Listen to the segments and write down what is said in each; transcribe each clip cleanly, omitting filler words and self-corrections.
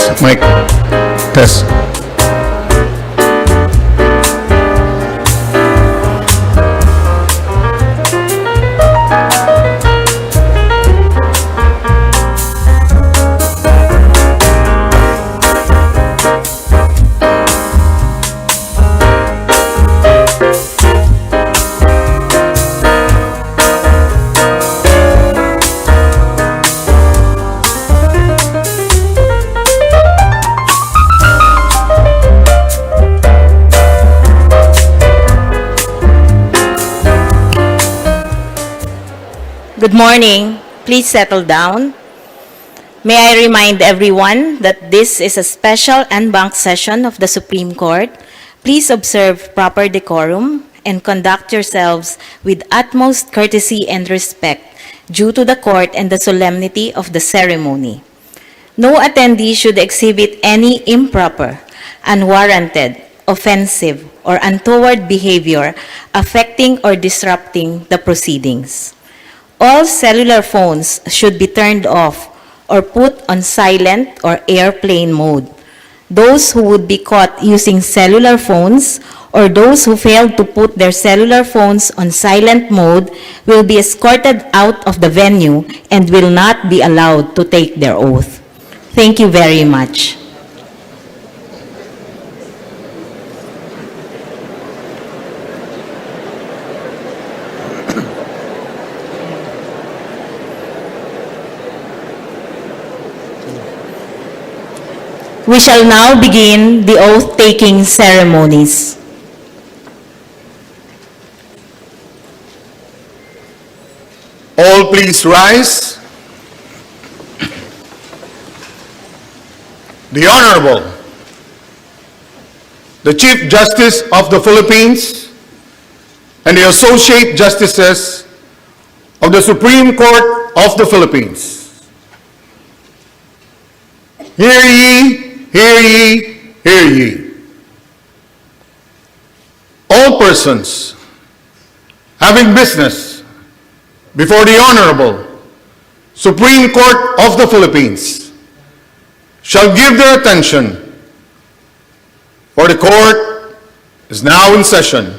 Test, mic. Test. Good morning. Please settle down. May I remind everyone that this is a special en banc session of the Supreme Court. Please observe proper decorum and conduct yourselves with utmost courtesy and respect due to the court and the solemnity of the ceremony. No attendee should exhibit any improper, unwarranted, offensive, or untoward behavior affecting or disrupting the proceedings. All cellular phones should be turned off or put on silent or airplane mode. Those who would be caught using cellular phones or those who failed to put their cellular phones on silent mode will be escorted out of the venue and will not be allowed to take their oath. Thank you very much. We shall now begin the oath-taking ceremonies. All please rise. The Honorable, the Chief Justice of the Philippines and the Associate Justices of the Supreme Court of the Philippines. Hear ye! Hear ye, hear ye. All persons having business before the Honorable Supreme Court of the Philippines shall give their attention, for the court is now in session.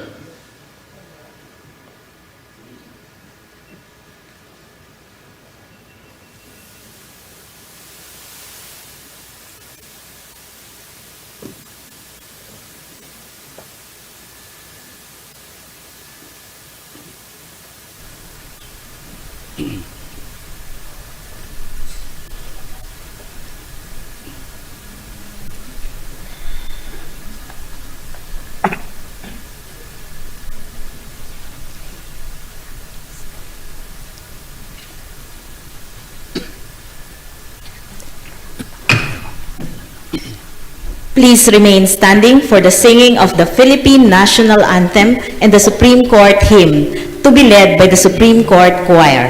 Please remain standing for the singing of the Philippine National Anthem and the Supreme Court Hymn, to be led by the Supreme Court Choir.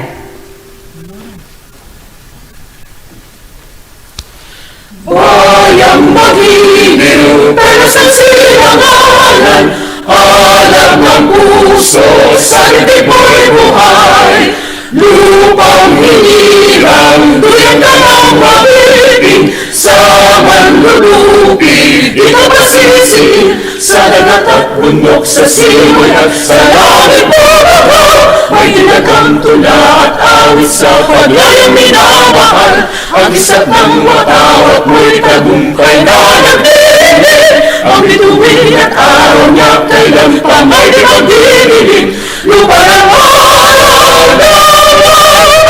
Bayang magiliw, pero sa silangalan, alam ng puso, sa dibdib-mo'y buhay. Lupang hinirang, duyan ka ng mabibig, sa manlulupi, ito masising, sa dagat at bundok, sa simoy at sa langit bumaha. May dinagang tula at awit sa paglayang minamahal, ang isa't ng matawat mo'y tagumpay na nagdidinig. Ang bituin at araw niya kailan pa may di magdidinig. Lupa ng araw na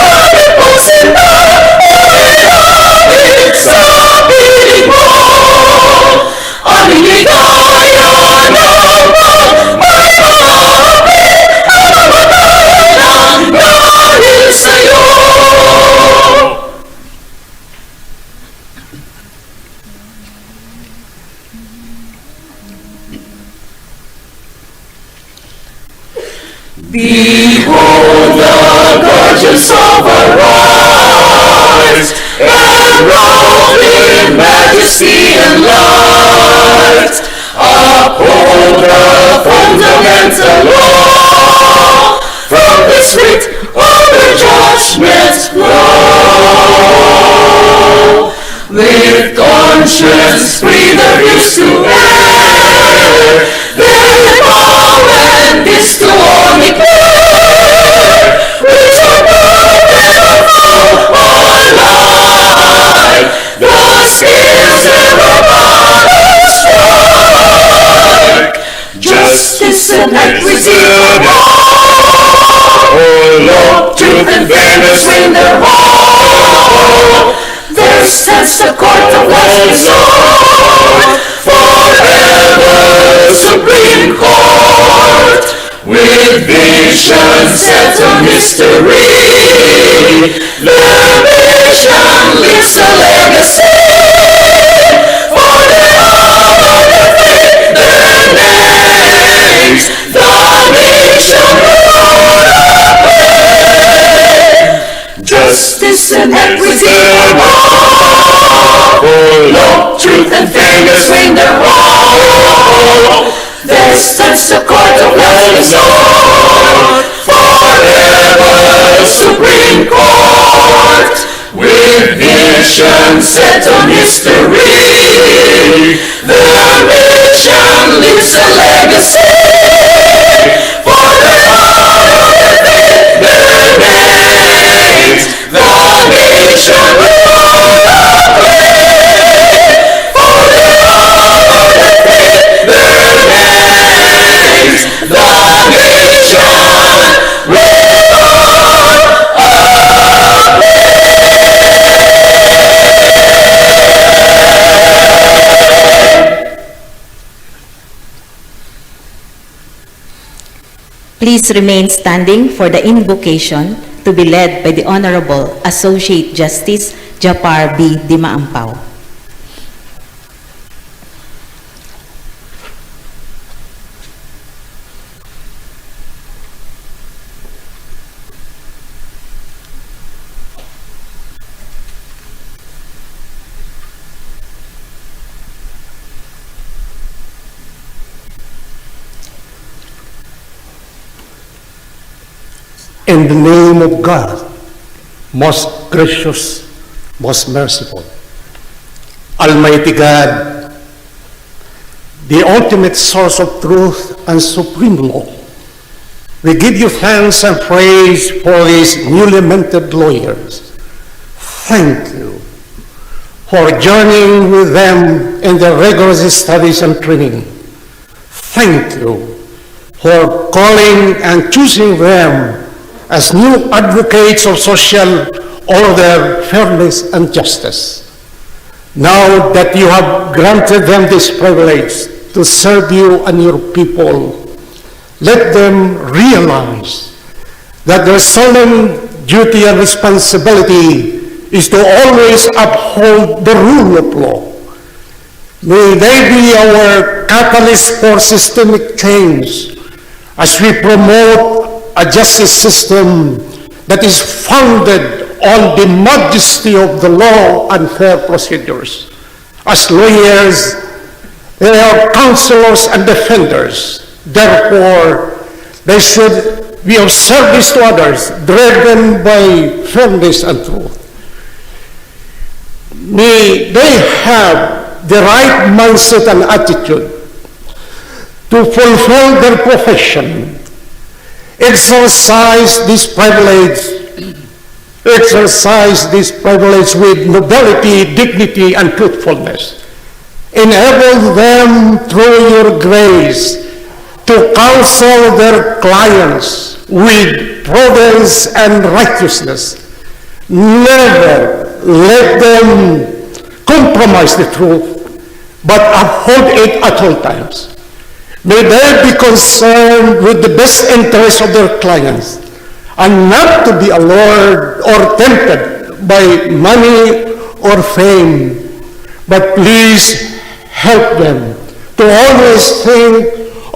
ating pusinta, ay langit sa piling mo. Ang ligaya ng may maapit, ang matalang dahil sa'yo. Behold the guardians of our rights, enrolled in majesty and light. Uphold the fundamental law, from the strict order judgments flow. With conscience conscience, breather is to air. Their power and this to all declare. With your power all life, the scales never strike. Justice and equity for all. Love, truth and fairness reign their hall. There stands the court of last resort, forever Supreme Court. With vision set on history, their nation leaves a legacy. For their honor, their faith, their names, the nation will obey. Justice and equity for all. Love, truth and fairness reign their hall. There stands the court of last resort, forever Supreme Court. With vision set on history, their nation leaves a legacy. For their honor, their faith, their names, the nation will obey. For their honor, their faith, their names, the nation will Please remain standing for the invocation to be led by the Honorable Associate Justice Japar B. Dimaampaw. In the name of God, most gracious, most merciful, Almighty God, the ultimate source of truth and supreme law, we give you thanks and praise for these newly minted lawyers. Thank you for journeying with them in their rigorous studies and training. Thank you for calling and choosing them as new advocates of social order, fairness, and justice. Now that you have granted them this privilege to serve you and your people, let them realize that their solemn duty and responsibility is to always uphold the rule of law. May they be our catalyst for systemic change as we promote a justice system that is founded on the majesty of the law and fair procedures. As lawyers, they are counselors and defenders. Therefore, they should be of service to others, driven by fairness and truth. May they have the right mindset and attitude to fulfill their profession. Exercise this privilege with nobility, dignity, and truthfulness. Enable them through your grace to counsel their clients with prudence and righteousness. Never let them compromise the truth, but uphold it at all times. May they be concerned with the best interests of their clients and not to be allured or tempted by money or fame. But please help them to always think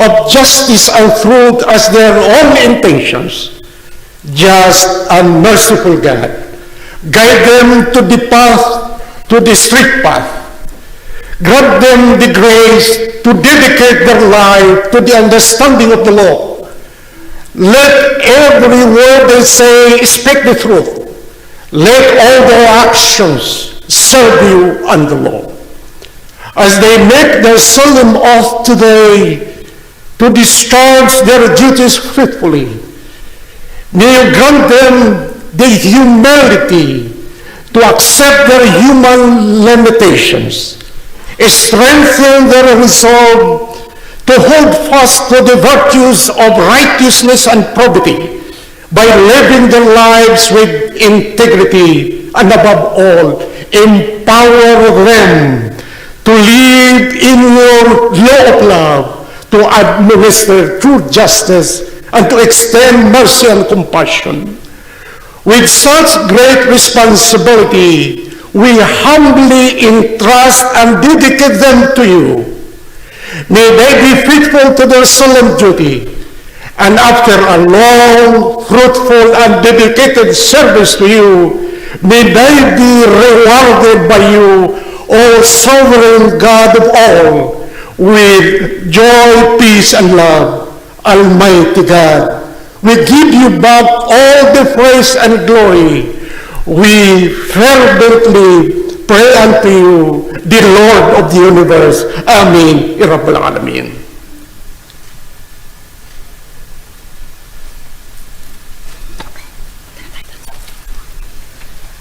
of justice and truth as their own intentions. Just and merciful God, guide them to the path, to the straight path. Grant them the grace to dedicate their life to the understanding of the law. Let every word they say speak the truth. Let all their actions serve you and the law. as they make their solemn oath today to discharge their duties faithfully. May you grant them the humility to accept their human limitations, strengthen their resolve to hold fast to the virtues of righteousness and probity by living their lives with integrity, and above all, empower them to live in your law of love, to administer true justice, and to extend mercy and compassion. With such great responsibility, we humbly entrust and dedicate them to you. May they be faithful to their solemn duty, and after a long, fruitful, and dedicated service to you, may they be rewarded by you, O sovereign God of all, with joy, peace, and love. Almighty God, we give you back all the praise and glory. We fervently pray unto you, the Lord of the universe. Amen. Ya Rabbal Alamin.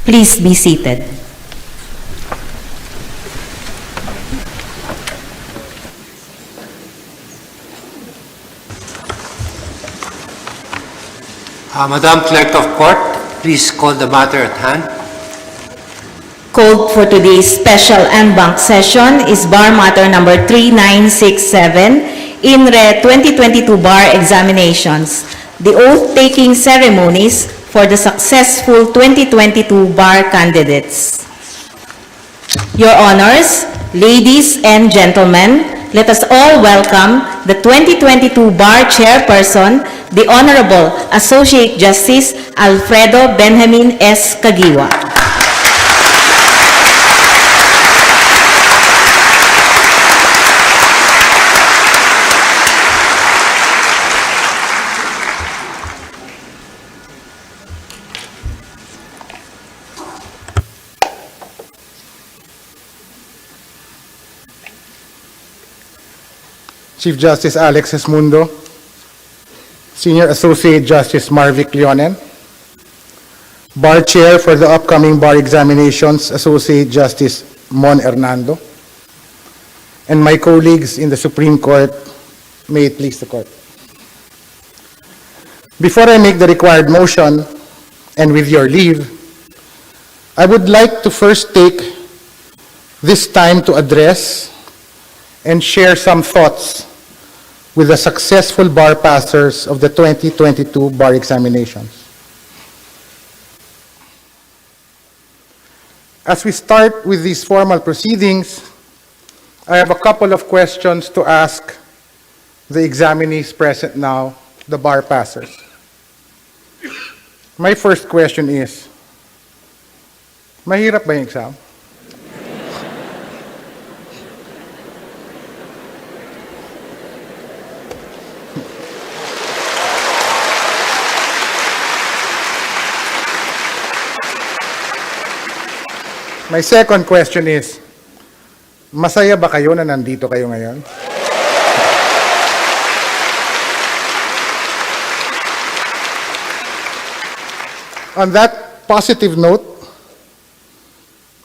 Please be seated. Madam Clerk of Court, please call the matter at hand. Called for today's special en banc session is bar matter number 3967, in re 2022 bar examinations. The oath-taking ceremonies for the successful 2022 bar candidates. Your honors, ladies and gentlemen, let us all welcome the 2022 bar chairperson, the Honorable Associate Justice Alfredo Benjamin S. Caguiwa. Chief Justice Alex Esmundo, Senior Associate Justice Marvic Leonen, Bar Chair for the upcoming bar examinations, Associate Justice Mon Hernando, and my colleagues in the Supreme Court, may it please the Court. Before I make the required motion, and with your leave, I would like to first take this time to address and share some thoughts with the successful bar passers of the 2022 bar examinations. As we start with these formal proceedings, I have a couple of questions to ask the examinees present now, the bar passers. My first question is, mahirap ba yung exam? My second question is, masaya ba kayo na nandito kayo ngayon? On that positive note,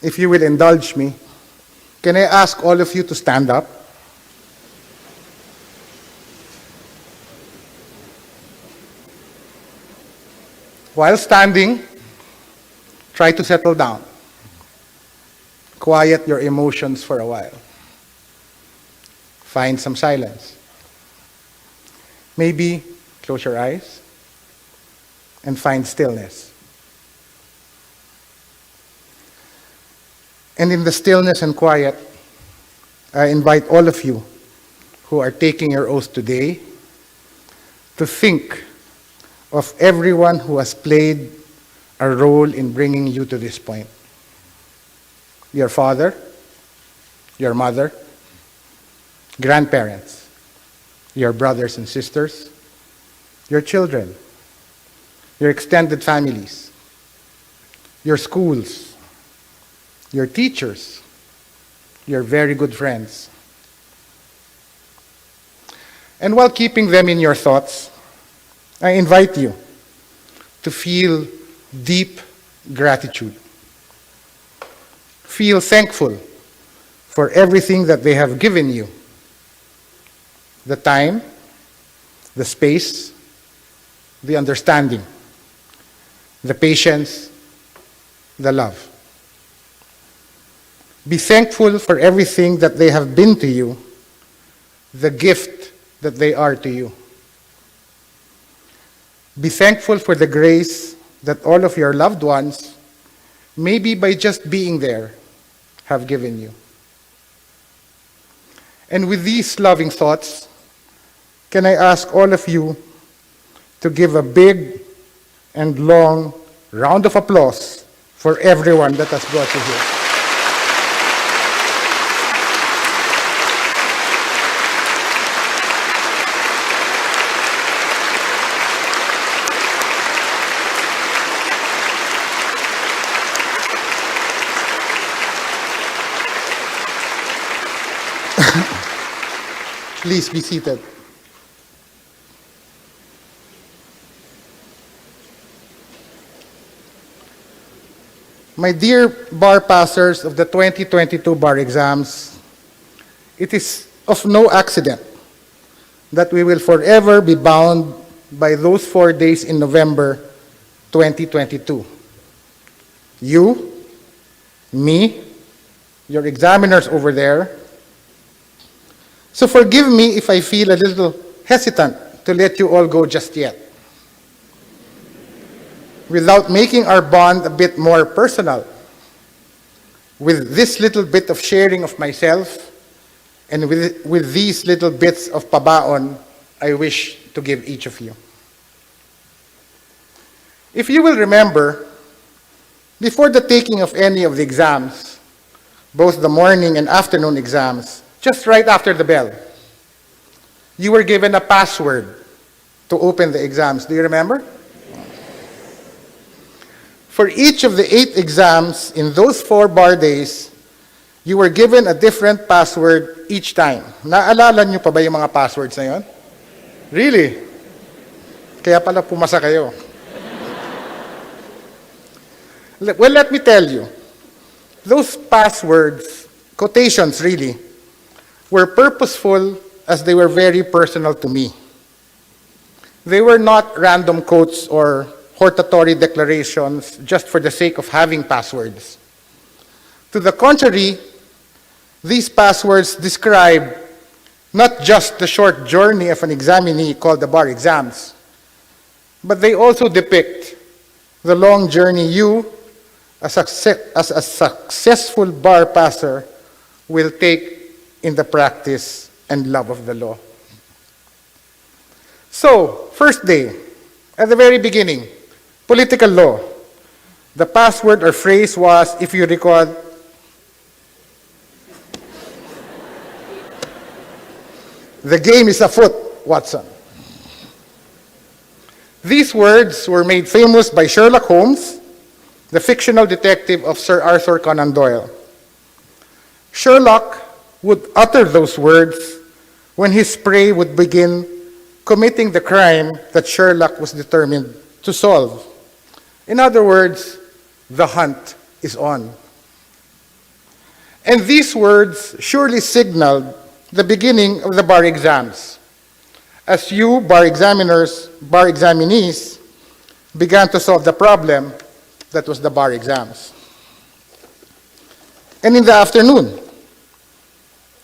if you will indulge me, can I ask all of you to stand up? While standing, try to settle down. Quiet your emotions for a while. Find some silence. Maybe close your eyes and find stillness. And in the stillness and quiet, I invite all of you who are taking your oath today to think of everyone who has played a role in bringing you to this point. Your father, your mother, grandparents, your brothers and sisters, your children, your extended families, your schools, your teachers, your very good friends. And while keeping them in your thoughts, I invite you to feel deep gratitude. Feel thankful for everything that they have given you. The time, the space, the understanding, the patience, the love. Be thankful for everything that they have been to you, the gift that they are to you. Be thankful for the grace that all of your loved ones, maybe by just being there, have given you. And with these loving thoughts, can I ask all of you to give a big and long round of applause for everyone that has brought you here. Please be seated. My dear bar passers of the 2022 bar exams, it is of no accident that we will forever be bound by those 4 days in November 2022. You, me, your examiners over there. So forgive me if I feel a little hesitant to let you all go just yet. Without making our bond a bit more personal, with this little bit of sharing of myself, and with these little bits of pabaon I wish to give each of you. If you will remember, before the taking of any of the exams, both the morning and afternoon exams, just right after the bell, you were given a password to open the exams. Do you remember? For each of the 8 exams in those 4 bar days, you were given a different password each time. Naalala niyo pa ba yung mga passwords na yun? Really? Kaya pala pumasa kayo. Well, let me tell you, those passwords, quotations really, were purposeful as they were very personal to me. They were not random quotes or hortatory declarations just for the sake of having passwords. To the contrary, these passwords describe not just the short journey of an examinee called the bar exams, but they also depict the long journey you, as a successful bar passer, will take in the practice and love of the law. So, first day, at the very beginning, political law. The password or phrase was, if you recall, the game is afoot, Watson. These words were made famous by Sherlock Holmes, the fictional detective of Sir Arthur Conan Doyle. Sherlock would utter those words when his prey would begin committing the crime that Sherlock was determined to solve. In other words, the hunt is on. And these words surely signaled the beginning of the bar exams, as you, bar examiners, bar examinees, began to solve the problem that was the bar exams. And in the afternoon,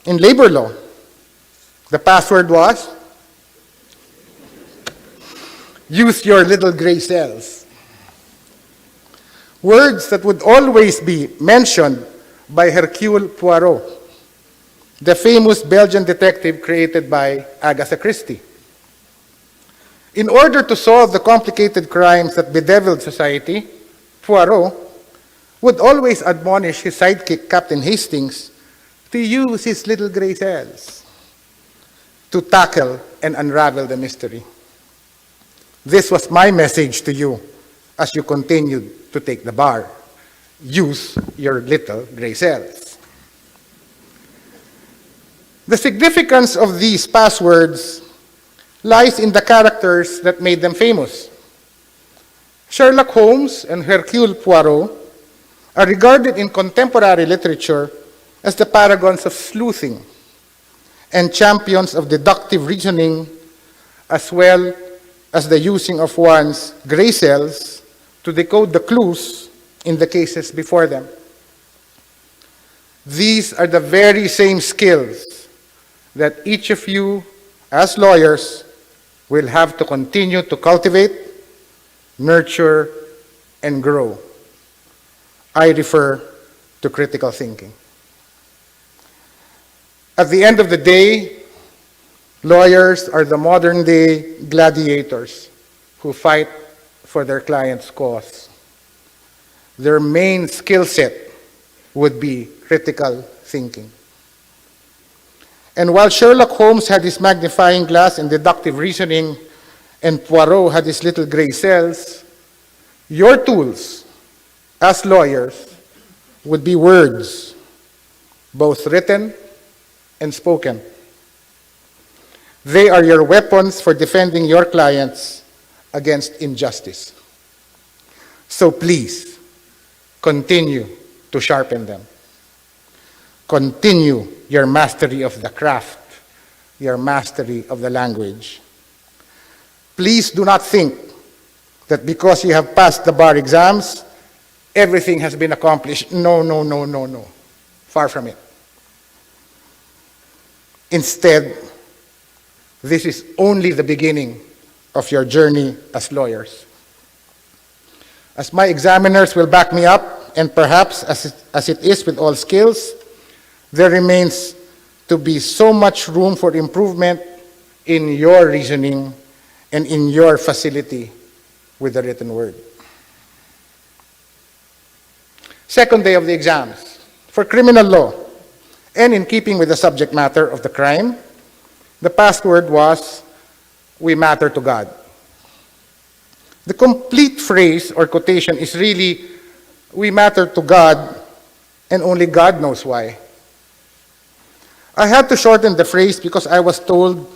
in labor law, the password was, use your little gray cells. Words that would always be mentioned by Hercule Poirot, the famous Belgian detective created by Agatha Christie. In order to solve the complicated crimes that bedeviled society, Poirot would always admonish his sidekick, Captain Hastings, to use his little gray cells to tackle and unravel the mystery. This was my message to you as you continued to take the bar. Use your little gray cells. The significance of these passwords lies in the characters that made them famous. Sherlock Holmes and Hercule Poirot are regarded in contemporary literature as the paragons of sleuthing and champions of deductive reasoning, as well as the using of one's gray cells to decode the clues in the cases before them. These are the very same skills that each of you, as lawyers, will have to continue to cultivate, nurture, and grow. I refer to critical thinking. At the end of the day, lawyers are the modern-day gladiators who fight for their client's cause. Their main skill set would be critical thinking. And while Sherlock Holmes had his magnifying glass and deductive reasoning, and Poirot had his little gray cells, your tools as lawyers would be words, both written and spoken. They are your weapons for defending your clients against injustice. So please, continue to sharpen them. Continue your mastery of the craft, your mastery of the language. Please do not think that because you have passed the bar exams, everything has been accomplished. No, no, no, no, no. Far from it. Instead, this is only the beginning of your journey as lawyers. As my examiners will back me up, and perhaps as it is with all skills, there remains to be so much room for improvement in your reasoning and in your facility with the written word. Second day of the exams. For criminal law, and in keeping with the subject matter of the crime, the password was, "We matter to God." The complete phrase or quotation is really, "We matter to God, and only God knows why." I had to shorten the phrase because I was told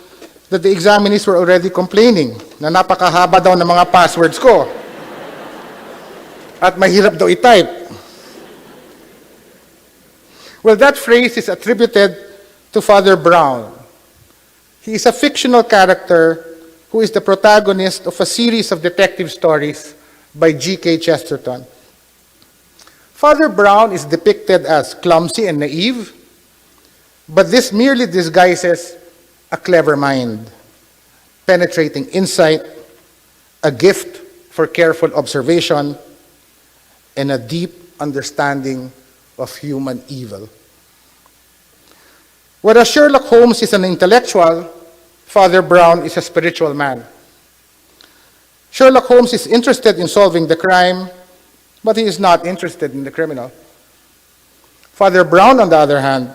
that the examinees were already complaining na napakahaba daw ng mga passwords ko at mahirap daw i-type. Well, that phrase is attributed to Father Brown. He is a fictional character who is the protagonist of a series of detective stories by G.K. Chesterton. Father Brown is depicted as clumsy and naive, but this merely disguises a clever mind, penetrating insight, a gift for careful observation, and a deep understanding of human evil. Whereas Sherlock Holmes is an intellectual, Father Brown is a spiritual man. Sherlock Holmes is interested in solving the crime, but he is not interested in the criminal. Father Brown, on the other hand,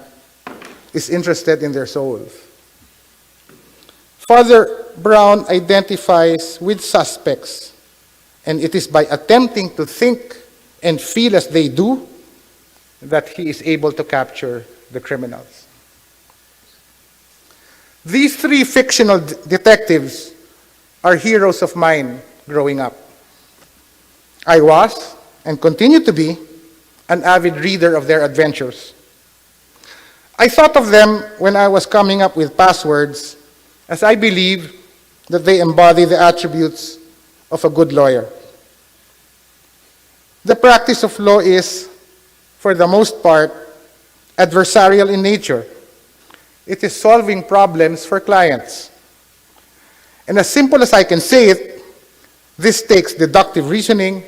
is interested in their souls. Father Brown identifies with suspects, and it is by attempting to think and feel as they do that he is able to capture the criminals. These three fictional detectives are heroes of mine growing up. I was, and continue to be, an avid reader of their adventures. I thought of them when I was coming up with passwords, as I believe that they embody the attributes of a good lawyer. The practice of law is, for the most part, adversarial in nature. It is solving problems for clients. And as simple as I can say it, this takes deductive reasoning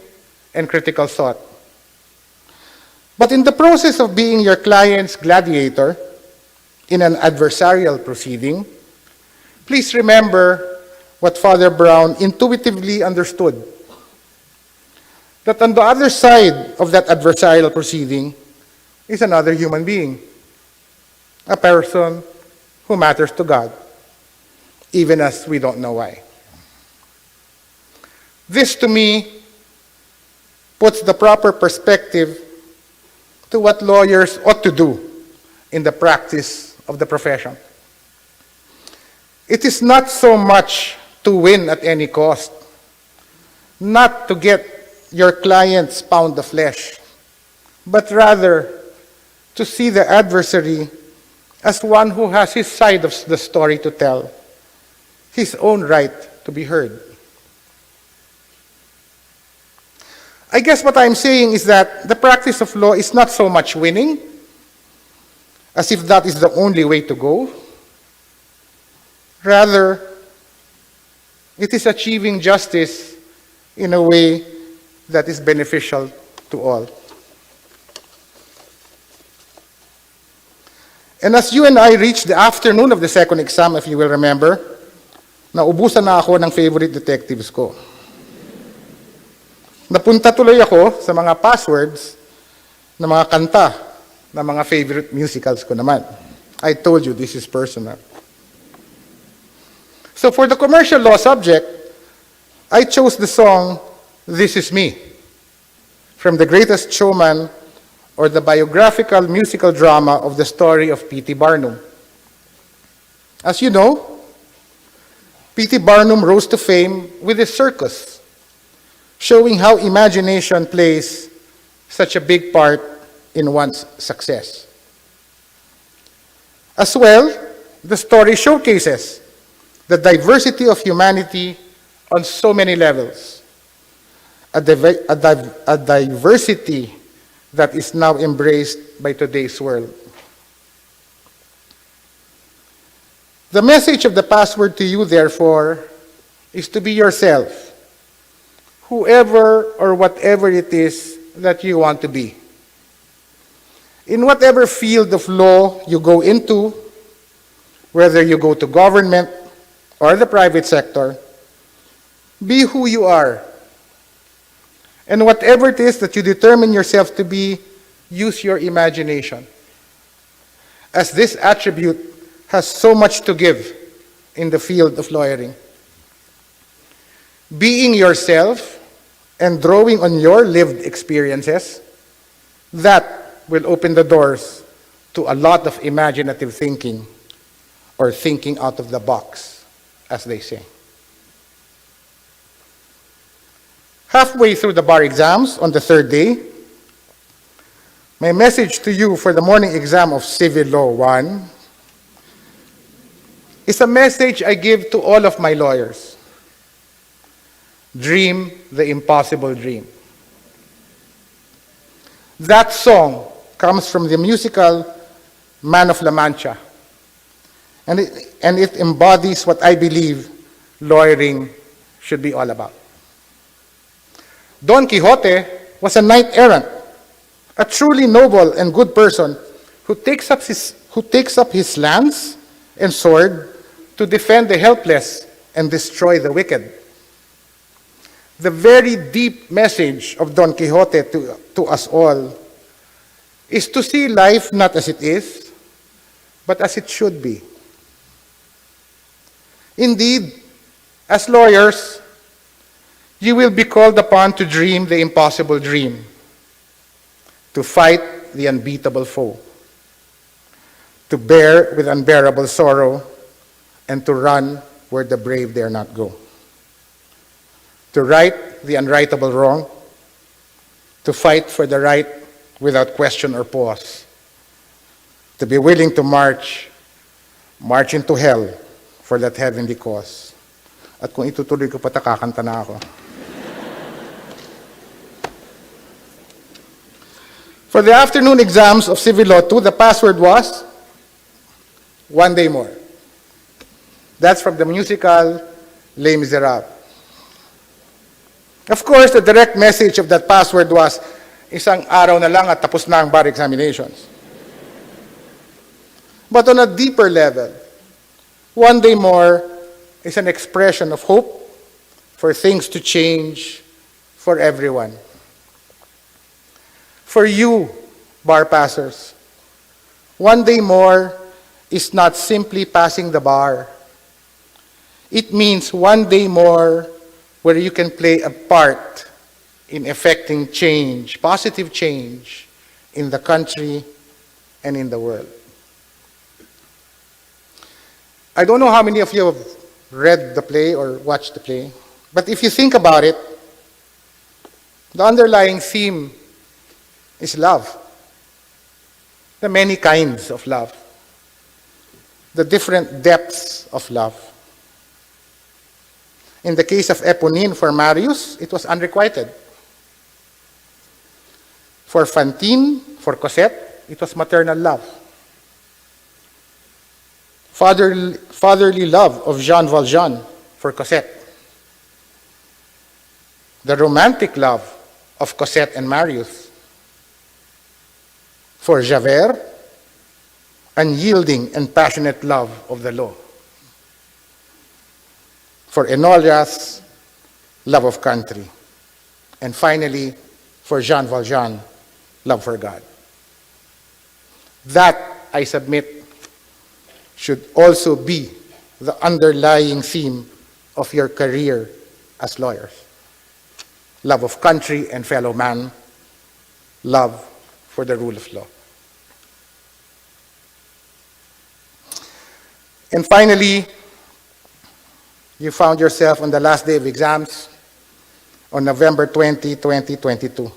and critical thought. But in the process of being your client's gladiator in an adversarial proceeding, please remember what Father Brown intuitively understood. That on the other side of that adversarial proceeding is another human being, a person who matters to God, even as we don't know why. This, to me, puts the proper perspective to what lawyers ought to do in the practice of the profession. It is not so much to win at any cost, not to get your client's pound of flesh, but rather to see the adversary as one who has his side of the story to tell, his own right to be heard. I guess what I'm saying is that the practice of law is not so much winning, as if that is the only way to go. Rather, it is achieving justice in a way that is beneficial to all. And as you and I reached the afternoon of the second exam, if you will remember, naubusan na ako ng favorite detectives ko. Napunta tuloy ako sa mga passwords ng mga kanta ng mga favorite musicals ko naman. I told you this is personal. So for the commercial law subject, I chose the song This Is Me from The Greatest Showman, or the biographical musical drama of the story of P.T. Barnum. As you know, P.T. Barnum rose to fame with his circus, showing how imagination plays such a big part in one's success. As well, the story showcases the diversity of humanity on so many levels, a diversity that is now embraced by today's world. The message of the password to you, therefore, is to be yourself, whoever or whatever it is that you want to be. In whatever field of law you go into, whether you go to government or the private sector, be who you are. And whatever it is that you determine yourself to be, use your imagination, as this attribute has so much to give in the field of lawyering. Being yourself and drawing on your lived experiences, that will open the doors to a lot of imaginative thinking, or thinking out of the box, as they say. Halfway through the bar exams on the third day, my message to you for the morning exam of Civil Law 1 is a message I give to all of my lawyers. Dream the impossible dream. That song comes from the musical Man of La Mancha, and it embodies what I believe lawyering should be all about. Don Quixote was a knight-errant, a truly noble and good person who takes up his lance and sword to defend the helpless and destroy the wicked. The very deep message of Don Quixote to us all is to see life not as it is, but as it should be. Indeed, as lawyers, you will be called upon to dream the impossible dream, to fight the unbeatable foe, to bear with unbearable sorrow, and to run where the brave dare not go, to right the unrightable wrong, to fight for the right without question or pause, to be willing to march into hell for that heavenly cause. At kung itutuloy ko pa, kakanta na ako. For the afternoon exams of Civil Law 2, the password was One Day More. That's from the musical Les Miserables. Of course, the direct message of that password was, isang araw na lang at tapos na ang bar examinations. But on a deeper level, One Day More is an expression of hope for things to change for everyone. For you, bar passers, One Day More is not simply passing the bar. It means one day more where you can play a part in effecting change, positive change, in the country and in the world. I don't know how many of you have read the play or watched the play, but if you think about it, the underlying theme is love. The many kinds of love. The different depths of love. In the case of Eponine for Marius, it was unrequited. For Fantine, for Cosette, it was maternal love. Fatherly love of Jean Valjean for Cosette. The romantic love of Cosette and Marius. For Javert, unyielding and passionate love of the law. For Enolias, love of country. And finally, for Jean Valjean, love for God. That, I submit, should also be the underlying theme of your career as lawyers. Love of country and fellow man, love for the rule of law. And finally, you found yourself on the last day of exams on November 20, 2022.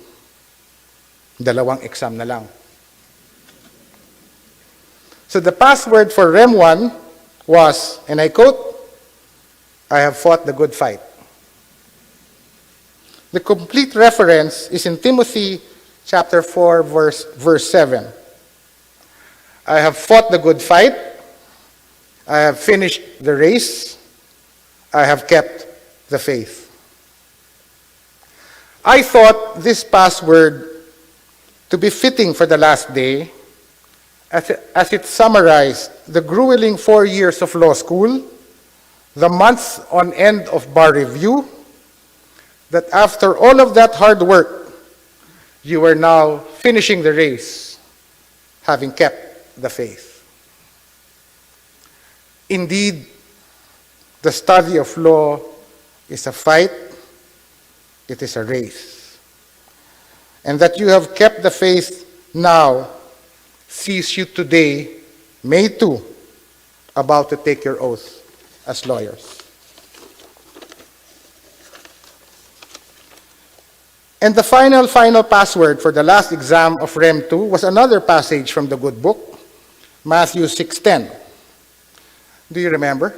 Dalawang exam na lang. So the password for Rem 1 was, and I quote, "I have fought the good fight." The complete reference is in Timothy chapter 4, verse 7. "I have fought the good fight. I have finished the race. I have kept the faith." I thought this password to be fitting for the last day, as it summarized the grueling 4 years of law school, the months on end of bar review, that after all of that hard work, you are now finishing the race, having kept the faith. Indeed, the study of law is a fight, it is a race. And that you have kept the faith now sees you today, May 2, about to take your oath as lawyers. And the final password for the last exam of Rem 2 was another passage from the good book, Matthew 6:10. Do you remember?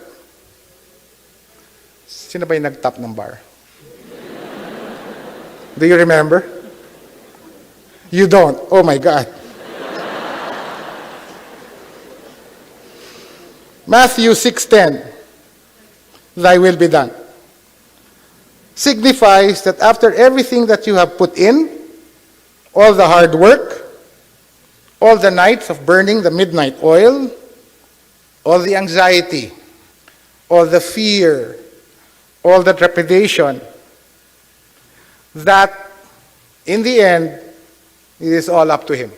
Sino ba yung nag-top ng bar? Do you remember? You don't. Oh my God. Matthew 6:10, "Thy will be done," signifies that after everything that you have put in, all the hard work, all the nights of burning the midnight oil, all the anxiety, all the fear, all the trepidation, that in the end, it is all up to Him.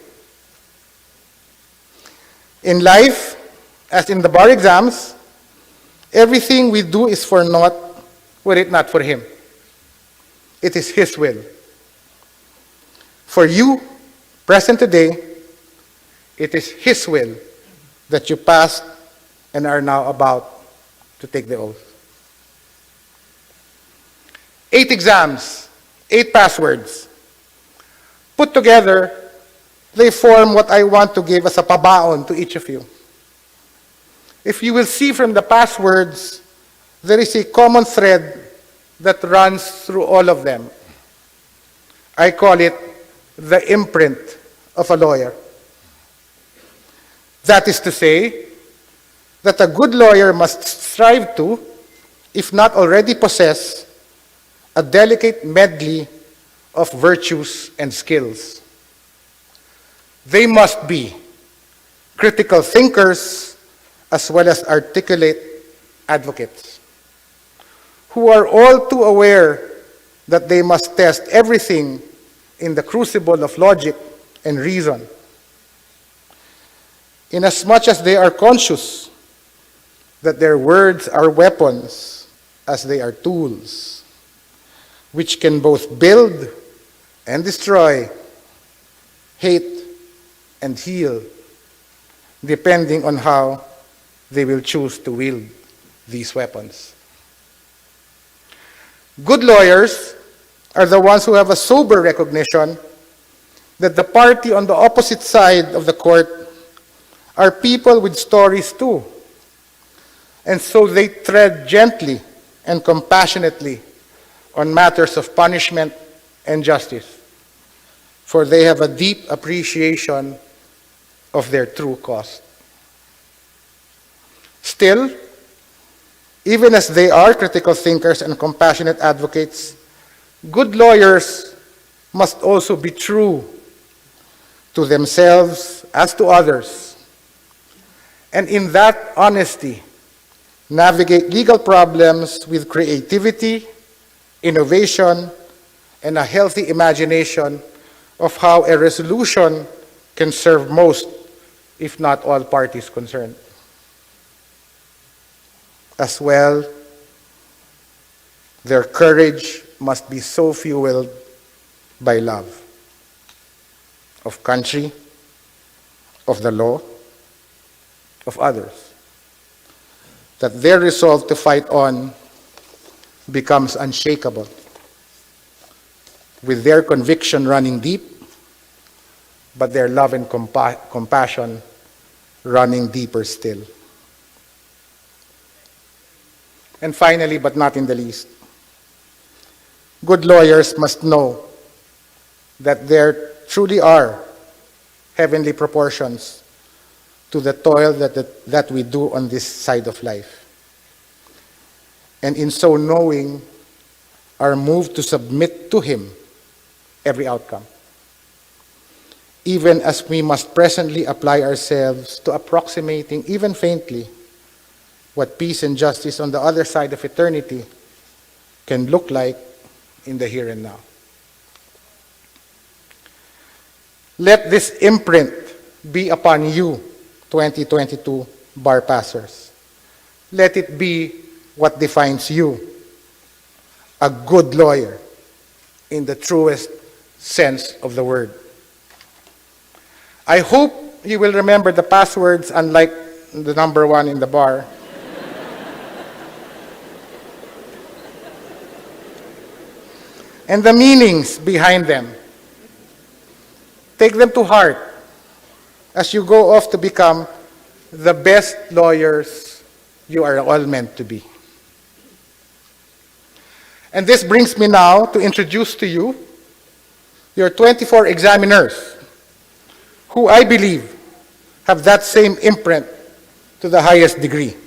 In life, as in the bar exams, everything we do is for naught were it not for Him. It is His will. For you, present today, it is His will that you passed and are now about to take the oath. 8 exams, 8 passwords. Put together, they form what I want to give as a pabaon to each of you. If you will see from the passwords, there is a common thread that runs through all of them. I call it the imprint of a lawyer. That is to say, that a good lawyer must strive to, if not already possess, a delicate medley of virtues and skills. They must be critical thinkers as well as articulate advocates, who are all too aware that they must test everything in the crucible of logic and reason, inasmuch as they are conscious that their words are weapons as they are tools, which can both build and destroy, hate and heal, depending on how they will choose to wield these weapons. Good lawyers are the ones who have a sober recognition that the party on the opposite side of the court are people with stories too. And so they tread gently and compassionately on matters of punishment and justice, for they have a deep appreciation of their true cost. Still, even as they are critical thinkers and compassionate advocates, good lawyers must also be true to themselves as to others, and in that honesty, navigate legal problems with creativity, innovation, and a healthy imagination of how a resolution can serve most, if not all, parties concerned. As well, their courage must be so fueled by love of country, of the law, of others, that their resolve to fight on becomes unshakable, with their conviction running deep, but their love and compassion running deeper still. And finally, but not in the least, good lawyers must know that there truly are heavenly proportions to the toil that we do on this side of life. And in so knowing, are moved to submit to Him every outcome, even as we must presently apply ourselves to approximating, even faintly, what peace and justice on the other side of eternity can look like in the here and now. Let this imprint be upon you, 2022 bar passers. Let it be what defines you, a good lawyer in the truest sense of the word. I hope you will remember the passwords, unlike the number 1 in the bar. And the meanings behind them. Take them to heart as you go off to become the best lawyers you are all meant to be. And this brings me now to introduce to you your 24 examiners, who I believe have that same imprint to the highest degree.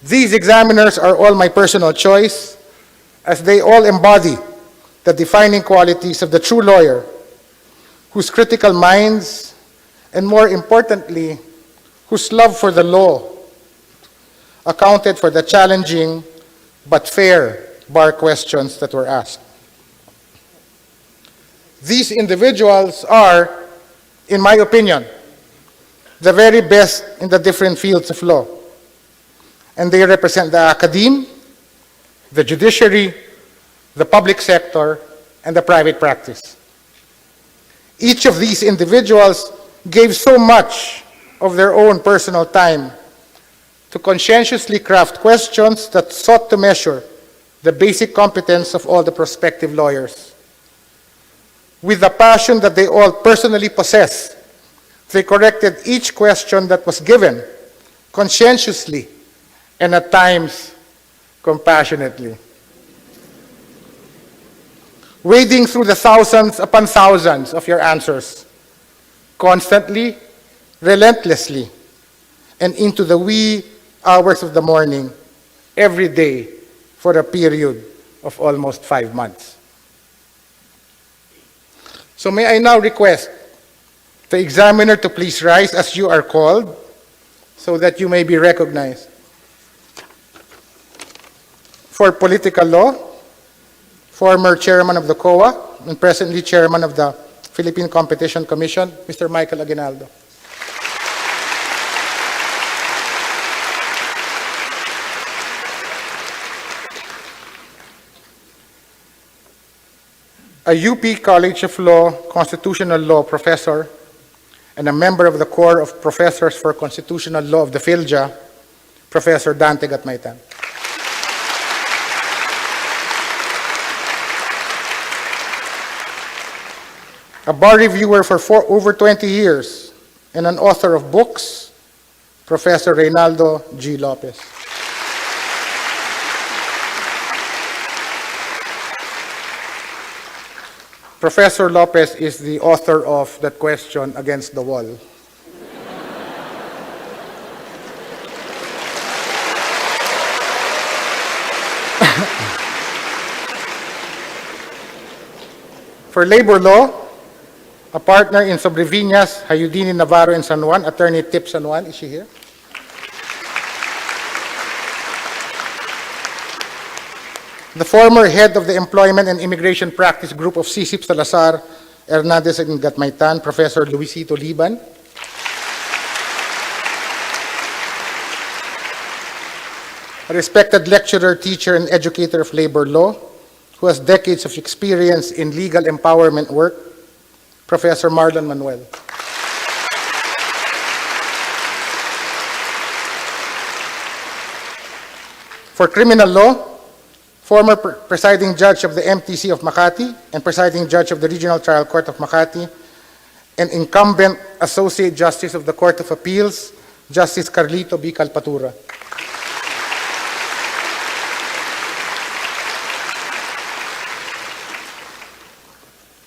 These examiners are all my personal choice, as they all embody the defining qualities of the true lawyer, whose critical minds, and more importantly, whose love for the law accounted for the challenging but fair bar questions that were asked. These individuals are, in my opinion, the very best in the different fields of law. And they represent the academe, the judiciary, the public sector, and the private practice. Each of these individuals gave so much of their own personal time to conscientiously craft questions that sought to measure the basic competence of all the prospective lawyers. With the passion that they all personally possess, they corrected each question that was given conscientiously and at times compassionately. Wading through the thousands upon thousands of your answers, constantly, relentlessly, and into the wee hours of the morning, every day, for a period of almost 5 months. So may I now request the examiner to please rise as you are called, so that you may be recognized. For political law, former chairman of the COA and presently chairman of the Philippine Competition Commission, Mr. Michael Aguinaldo. A UP College of Law Constitutional Law professor and a member of the Corps of Professors for Constitutional Law of the PhilJA, Professor Dante Gatmaitan. A bar reviewer for over 20 years and an author of books, Professor Reynaldo G. Lopez. Professor Lopez is the author of That Question Against the Wall. For labor law, a partner in Sobreviñas, Hayudini Navarro in San Juan, Attorney Tip San Juan. Is she here? The former head of the Employment and Immigration Practice Group of CICIP Salazar, Hernandez and Gatmaitan, Professor Luisito Liban. A respected lecturer, teacher, and educator of labor law, who has decades of experience in legal empowerment work, Professor Marlon Manuel. For criminal law, former presiding judge of the MTC of Makati and presiding judge of the Regional Trial Court of Makati, and incumbent Associate Justice of the Court of Appeals, Justice Carlito B. Calpatura.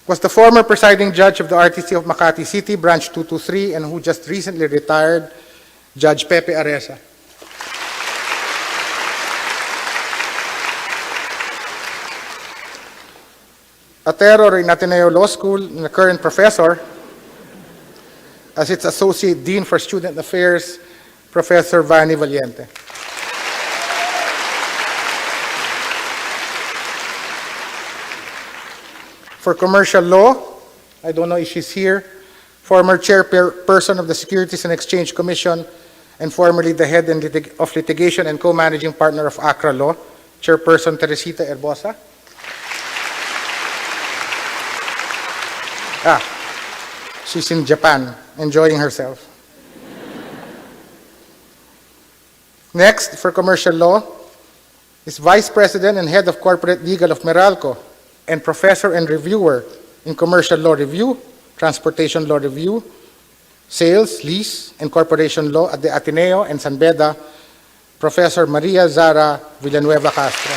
Was the former presiding judge of the RTC of Makati City, Branch 223, and who just recently retired, Judge Pepe Aresa. A terror in Ateneo Law School and a current professor as its Associate Dean for Student Affairs, Professor Vani Valiente. For commercial law, I don't know if she's here, former chairperson of the Securities and Exchange Commission and formerly the head of litigation and co-managing partner of Accra Law, Chairperson Teresita Herbosa. She's in Japan, enjoying herself. Next, for commercial law, is Vice President and Head of Corporate Legal of Meralco, and Professor and Reviewer in Commercial Law Review, Transportation Law Review, Sales, Lease, and Corporation Law at the Ateneo and San Beda, Professor Maria Zara Villanueva Castro.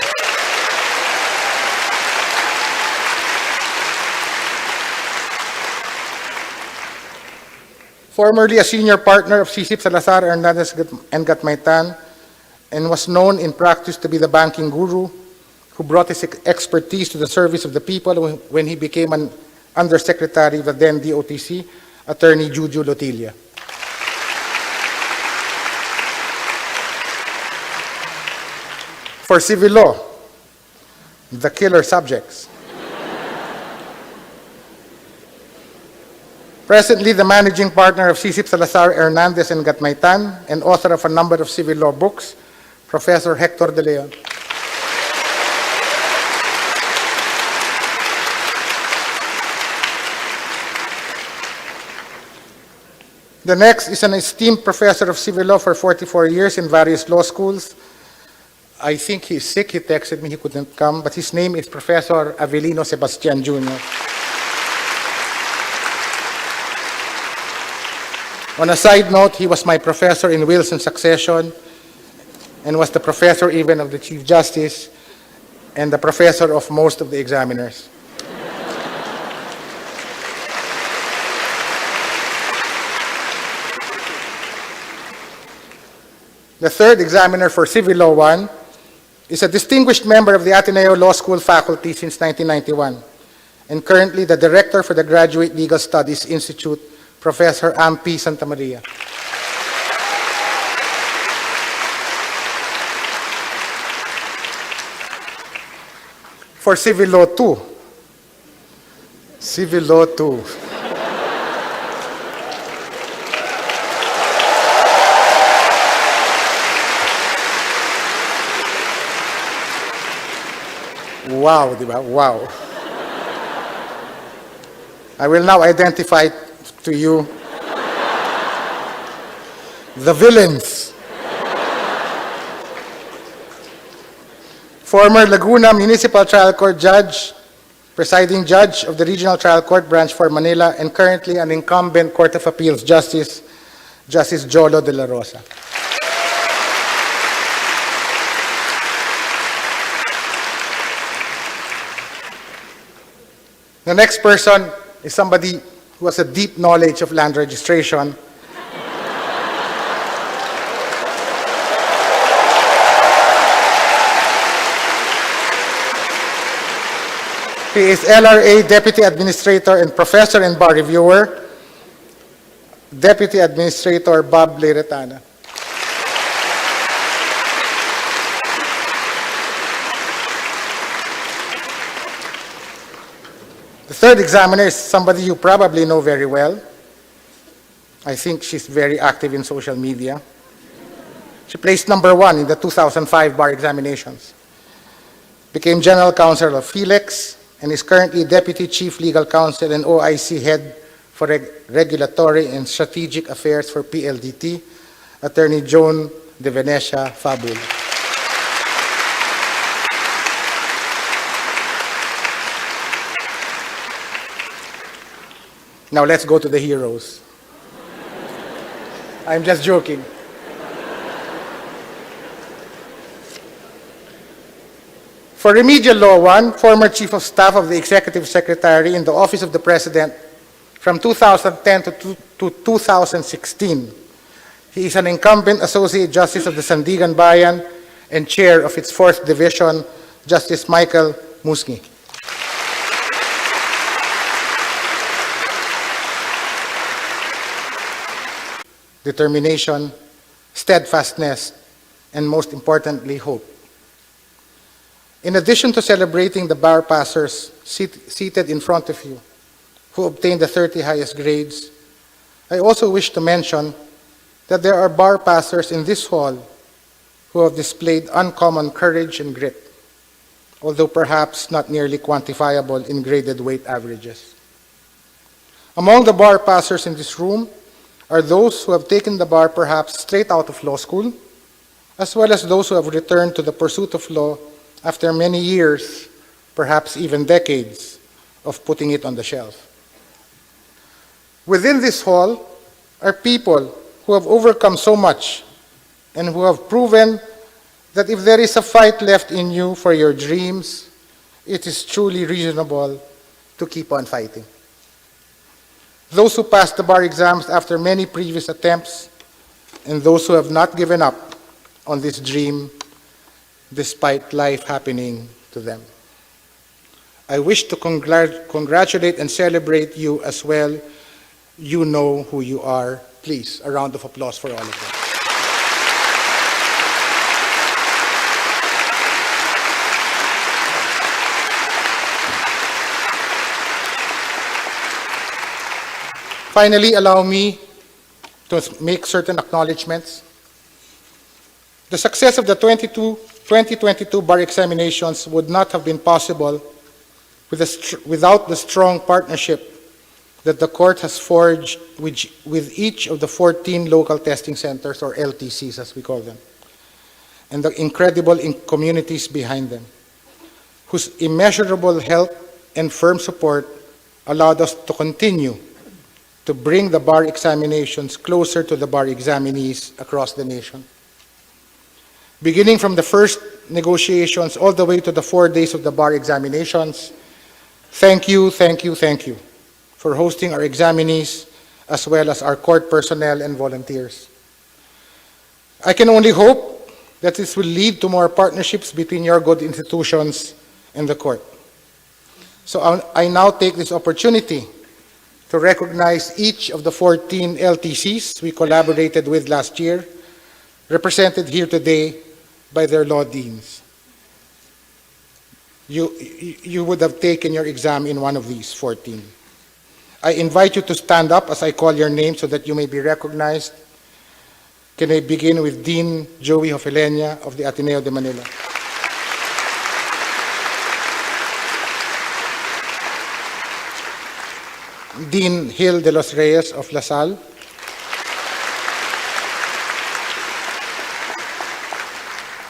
Formerly a senior partner of CICIP Salazar, Hernandez and Gatmaitan, and was known in practice to be the banking guru who brought his expertise to the service of the people when he became an undersecretary of the then DOTC, Attorney Juju Lotilla. For civil law, the killer subjects. Presently, the managing partner of CICIP Salazar, Hernandez and Gatmaitan, and author of a number of civil law books, Professor Hector De Leon. The next is an esteemed professor of civil law for 44 years in various law schools. I think he's sick. He texted me he couldn't come, but his name is Professor Avelino Sebastian Jr. On a side note, he was my professor in wills and succession and was the professor even of the Chief Justice and the professor of most of the examiners. The third examiner for Civil Law 1 is a distinguished member of the Ateneo Law School faculty since 1991 and currently the director for the Graduate Legal Studies Institute, Professor Ampi Santamaria. For Civil Law 2, Civil Law 2. Wow, diba? Wow. I will now identify to you the villains. Former Laguna Municipal Trial Court Judge, Presiding Judge of the Regional Trial Court Branch for Manila, and currently an incumbent Court of Appeals Justice, Justice Jolo de la Rosa. The next person is somebody who has a deep knowledge of land registration. He is LRA Deputy Administrator and Professor and Bar Reviewer, Deputy Administrator Bob Leretana. The third examiner is somebody you probably know very well. I think she's very active in social media. She placed #1 in the 2005 bar examinations, became General Counsel of Felix, and is currently Deputy Chief Legal Counsel and OIC Head for Regulatory and Strategic Affairs for PLDT, Attorney Joan de Venecia Fabul. Now let's go to the heroes. I'm just joking. For Remedial Law 1, former Chief of Staff of the Executive Secretary in the Office of the President from 2010 to 2016. He is an incumbent Associate Justice of the Sandigan Bayan and Chair of its 4th Division, Justice Michael Musngi. Determination, steadfastness, and most importantly, hope. In addition to celebrating the bar passers seated in front of you, who obtained the 30 highest grades, I also wish to mention that there are bar passers in this hall who have displayed uncommon courage and grit, although perhaps not nearly quantifiable in graded weight averages. Among the bar passers in this room are those who have taken the bar perhaps straight out of law school, as well as those who have returned to the pursuit of law after many years, perhaps even decades, of putting it on the shelf. Within this hall are people who have overcome so much and who have proven that if there is a fight left in you for your dreams, it is truly reasonable to keep on fighting. Those who passed the bar exams after many previous attempts, and those who have not given up on this dream despite life happening to them. I wish to congratulate and celebrate you as well. You know who you are. Please, a round of applause for all of them. Finally, allow me to make certain acknowledgements. The success of the 2022 bar examinations would not have been possible without the strong partnership that the court has forged with each of the 14 local testing centers, or LTCs as we call them, and the incredible communities behind them, whose immeasurable help and firm support allowed us to continue to bring the bar examinations closer to the bar examinees across the nation. Beginning from the first negotiations all the way to the 4 days of the bar examinations, thank you for hosting our examinees as well as our court personnel and volunteers. I can only hope that this will lead to more partnerships between your good institutions and the court. So I now take this opportunity to recognize each of the 14 LTCs we collaborated with last year, represented here today by their law deans. You would have taken your exam in one of these 14. I invite you to stand up as I call your name so that you may be recognized. Can I begin with Dean Joey Hofelenia of the Ateneo de Manila? Dean Hill de los Reyes of La Salle.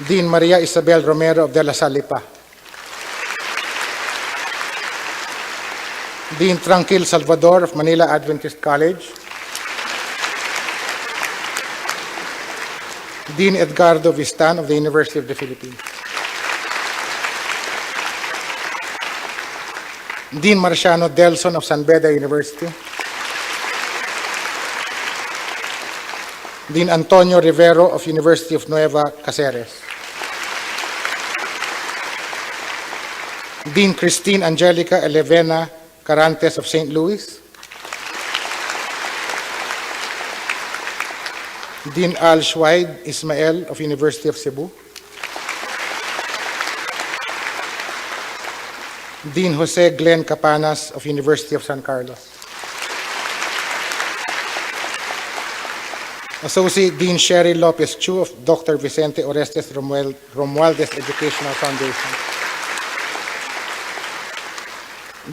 Dean Maria Isabel Romero of De La Salle Pa. Dean Tranquil Salvador of Manila Adventist College. Dean Edgardo Vistan of the University of the Philippines. Dean Marciano Delson of San Beda University. Dean Antonio Rivero of University of Nueva Cáceres. Dean Christine Angelica Elevena Carantes of St. Louis. Dean Al Schweid Ismael of University of Cebu. Dean Jose Glenn Capanas of University of San Carlos. Associate Dean Sherry Lopez Chu of Dr. Vicente Orestes Romualdez Educational Foundation.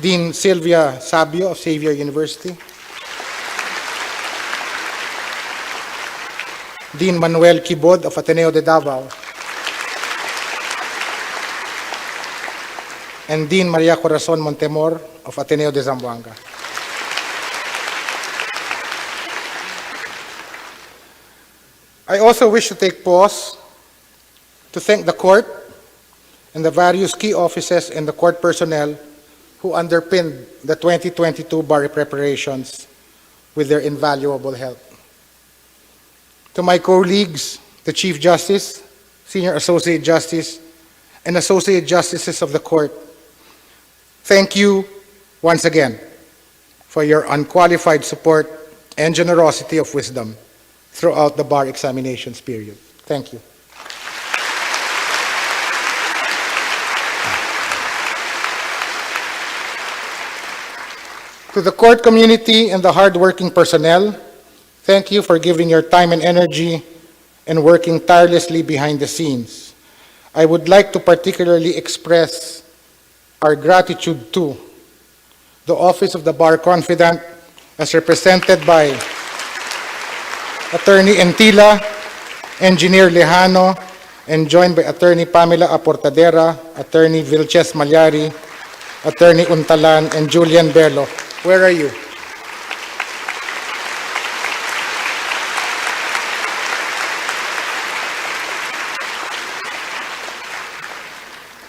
Dean Sylvia Sabio of Xavier University. Dean Manuel Kibod of Ateneo de Davao. And Dean Maria Corazon Montemor of Ateneo de Zamboanga. I also wish to take pause to thank the court and the various key offices and the court personnel who underpinned the 2022 bar preparations with their invaluable help. To my colleagues, the Chief Justice, Senior Associate Justice, and Associate Justices of the Court, thank you once again for your unqualified support and generosity of wisdom throughout the bar examinations period. Thank you. To the court community and the hardworking personnel, thank you for giving your time and energy and working tirelessly behind the scenes. I would like to particularly express our gratitude to the Office of the Bar Confidant, as represented by Attorney Entila, Engineer Lejano, and joined by Attorney Pamela Aportadera, Attorney Vilches Malyari, Attorney Untalan, and Julian Bello. Where are you?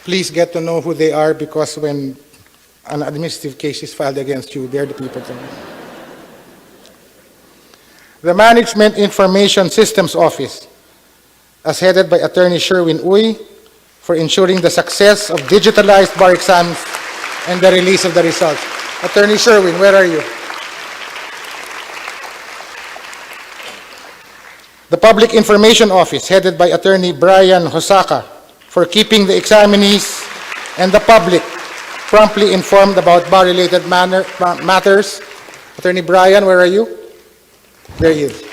Please get to know who they are, because when an administrative case is filed against you, they're the people to know. The Management Information Systems Office, as headed by Attorney Sherwin Uy, for ensuring the success of digitalized bar exams and the release of the results. Attorney Sherwin, where are you? The Public Information Office, headed by Attorney Brian Hosaka, for keeping the examinees and the public promptly informed about bar-related matters. Attorney Brian, where are you? There he is.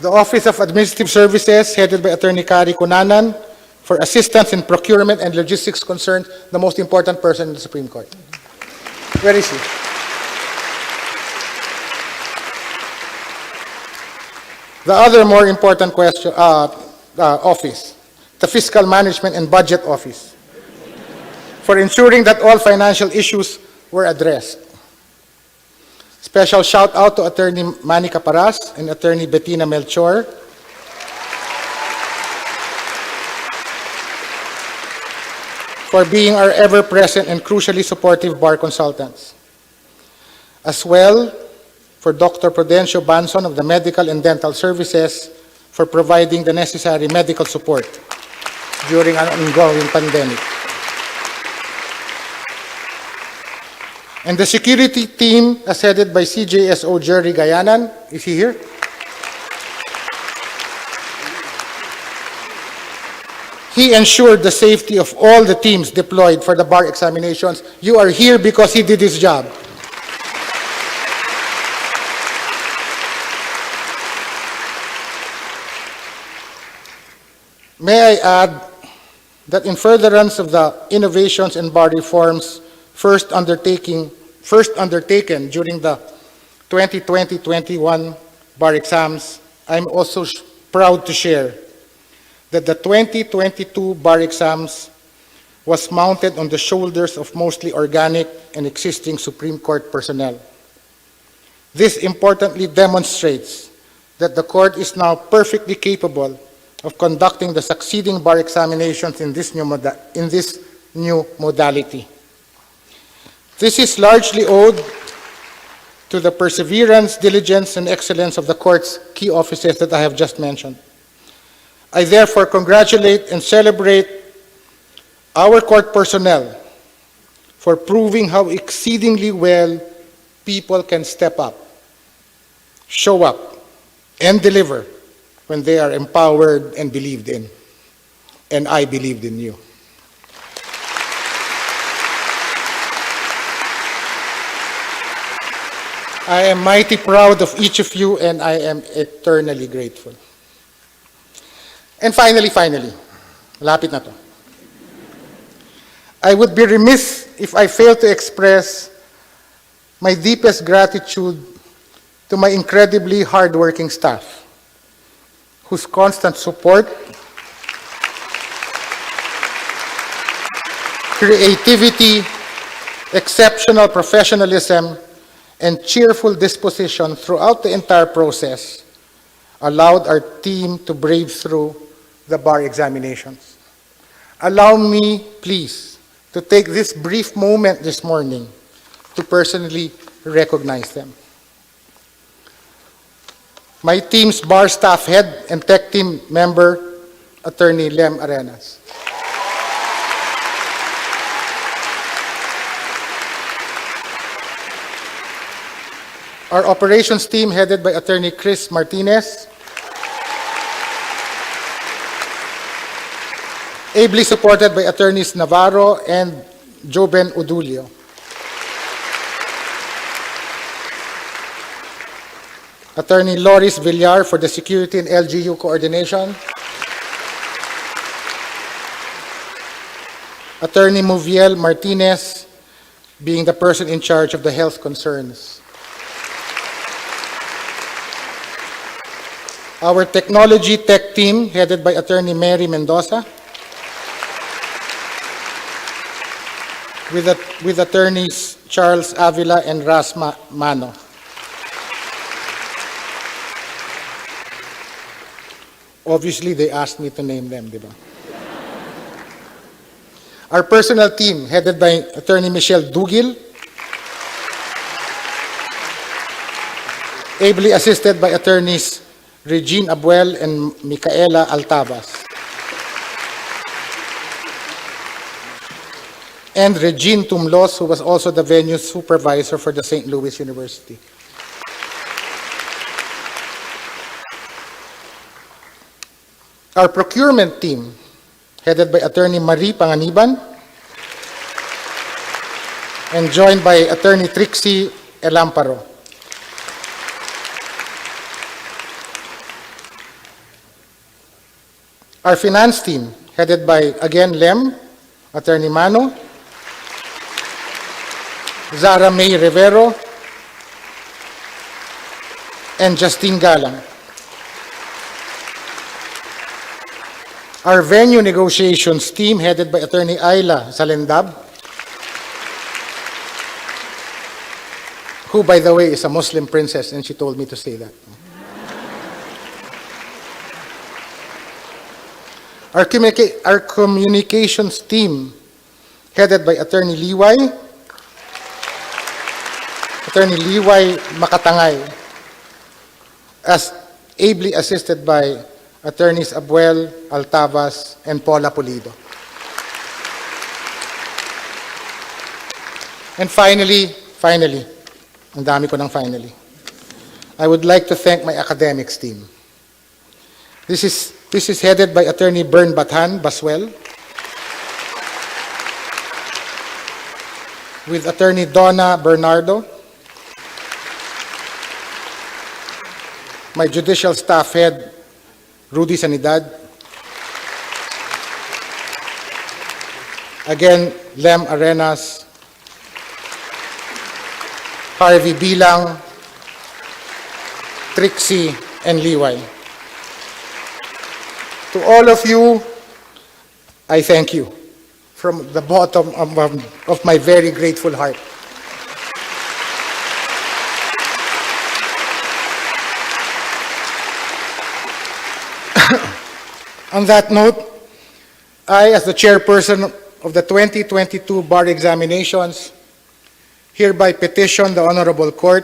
The Office of Administrative Services, headed by Attorney Kari Kunanan, for assistance in procurement and logistics concerns, the most important person in the Supreme Court. Where is he? The other more important office, the Fiscal Management and Budget Office, for ensuring that all financial issues were addressed. Special shout out to Attorney Manny Caparas and Attorney Bettina Melchor for being our ever-present and crucially supportive bar consultants. As well, for Dr. Prudencio Banson of the Medical and Dental Services for providing the necessary medical support during an ongoing pandemic. And the security team, as headed by CJSO Jerry Gayanan, is he here? He ensured the safety of all the teams deployed for the bar examinations. You are here because he did his job. May I add that in furtherance of the innovations and bar reforms first undertaken during the 2020-21 bar exams, I'm also proud to share that the 2022 bar exams was mounted on the shoulders of mostly organic and existing Supreme Court personnel. This importantly demonstrates that the court is now perfectly capable of conducting the succeeding bar examinations in this new modality. This is largely owed to the perseverance, diligence, and excellence of the court's key offices that I have just mentioned. I therefore congratulate and celebrate our court personnel for proving how exceedingly well people can step up, show up, and deliver when they are empowered and believed in. And I believed in you. I am mighty proud of each of you, and I am eternally grateful. And finally, malapit na to. I would be remiss if I failed to express my deepest gratitude to my incredibly hardworking staff, whose constant support, creativity, exceptional professionalism, and cheerful disposition throughout the entire process allowed our team to brave through the bar examinations. Allow me, please, to take this brief moment this morning to personally recognize them. My team's bar staff head and tech team member, Attorney Lem Arenas. Our operations team headed by Attorney Chris Martinez. Ably supported by Attorneys Navarro and Joben Udulio. Attorney Loris Villar for the Security and LGU Coordination. Attorney Moviel Martinez being the person in charge of the health concerns. Our technology tech team, headed by Attorney Mary Mendoza, with attorneys Charles Avila and Ras Mano. Obviously, they asked me to name them, di ba? Our personnel team, headed by Attorney Michelle Dugil, ably assisted by attorneys Regine Abuel and Micaela Altavas. And Regine Tumlos, who was also the venue supervisor for the St. Louis University. Our procurement team, headed by Attorney Marie Panganiban, and joined by Attorney Trixie Elamparo. Our finance team, headed by, again, Lem, Attorney Mano, Zara May Rivero, and Justine Galang. Our venue negotiations team, headed by Attorney Ayla Salendab, who, by the way, is a Muslim princess, and she told me to say that. Our communications team, headed by Attorney Liway Makatangay, as ably assisted by Attorneys Abuel, Altavas, and Paula Pulido. And finally, ang dami ko ng finally, I would like to thank my academics team. This is headed by Attorney Bern Bathan Baswell, with Attorney Donna Bernardo, my judicial staff head, Rudy Sanidad, again, Lem Arenas, Harvey Bilang, Trixie, and Liway. To all of you, I thank you from the bottom of my very grateful heart. On that note, I, as the chairperson of the 2022 bar examinations, hereby petition the Honorable Court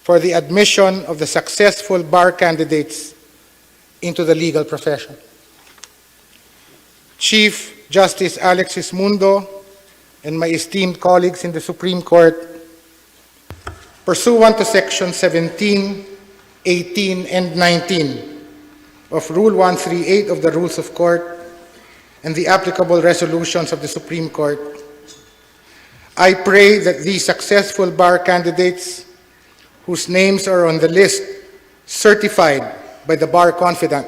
for the admission of the successful bar candidates into the legal profession. Chief Justice Alexis Mundo and my esteemed colleagues in the Supreme Court, pursuant to Section 17, 18, and 19 of Rule 138 of the Rules of Court and the applicable resolutions of the Supreme Court, I pray that these successful bar candidates whose names are on the list certified by the Bar Confidant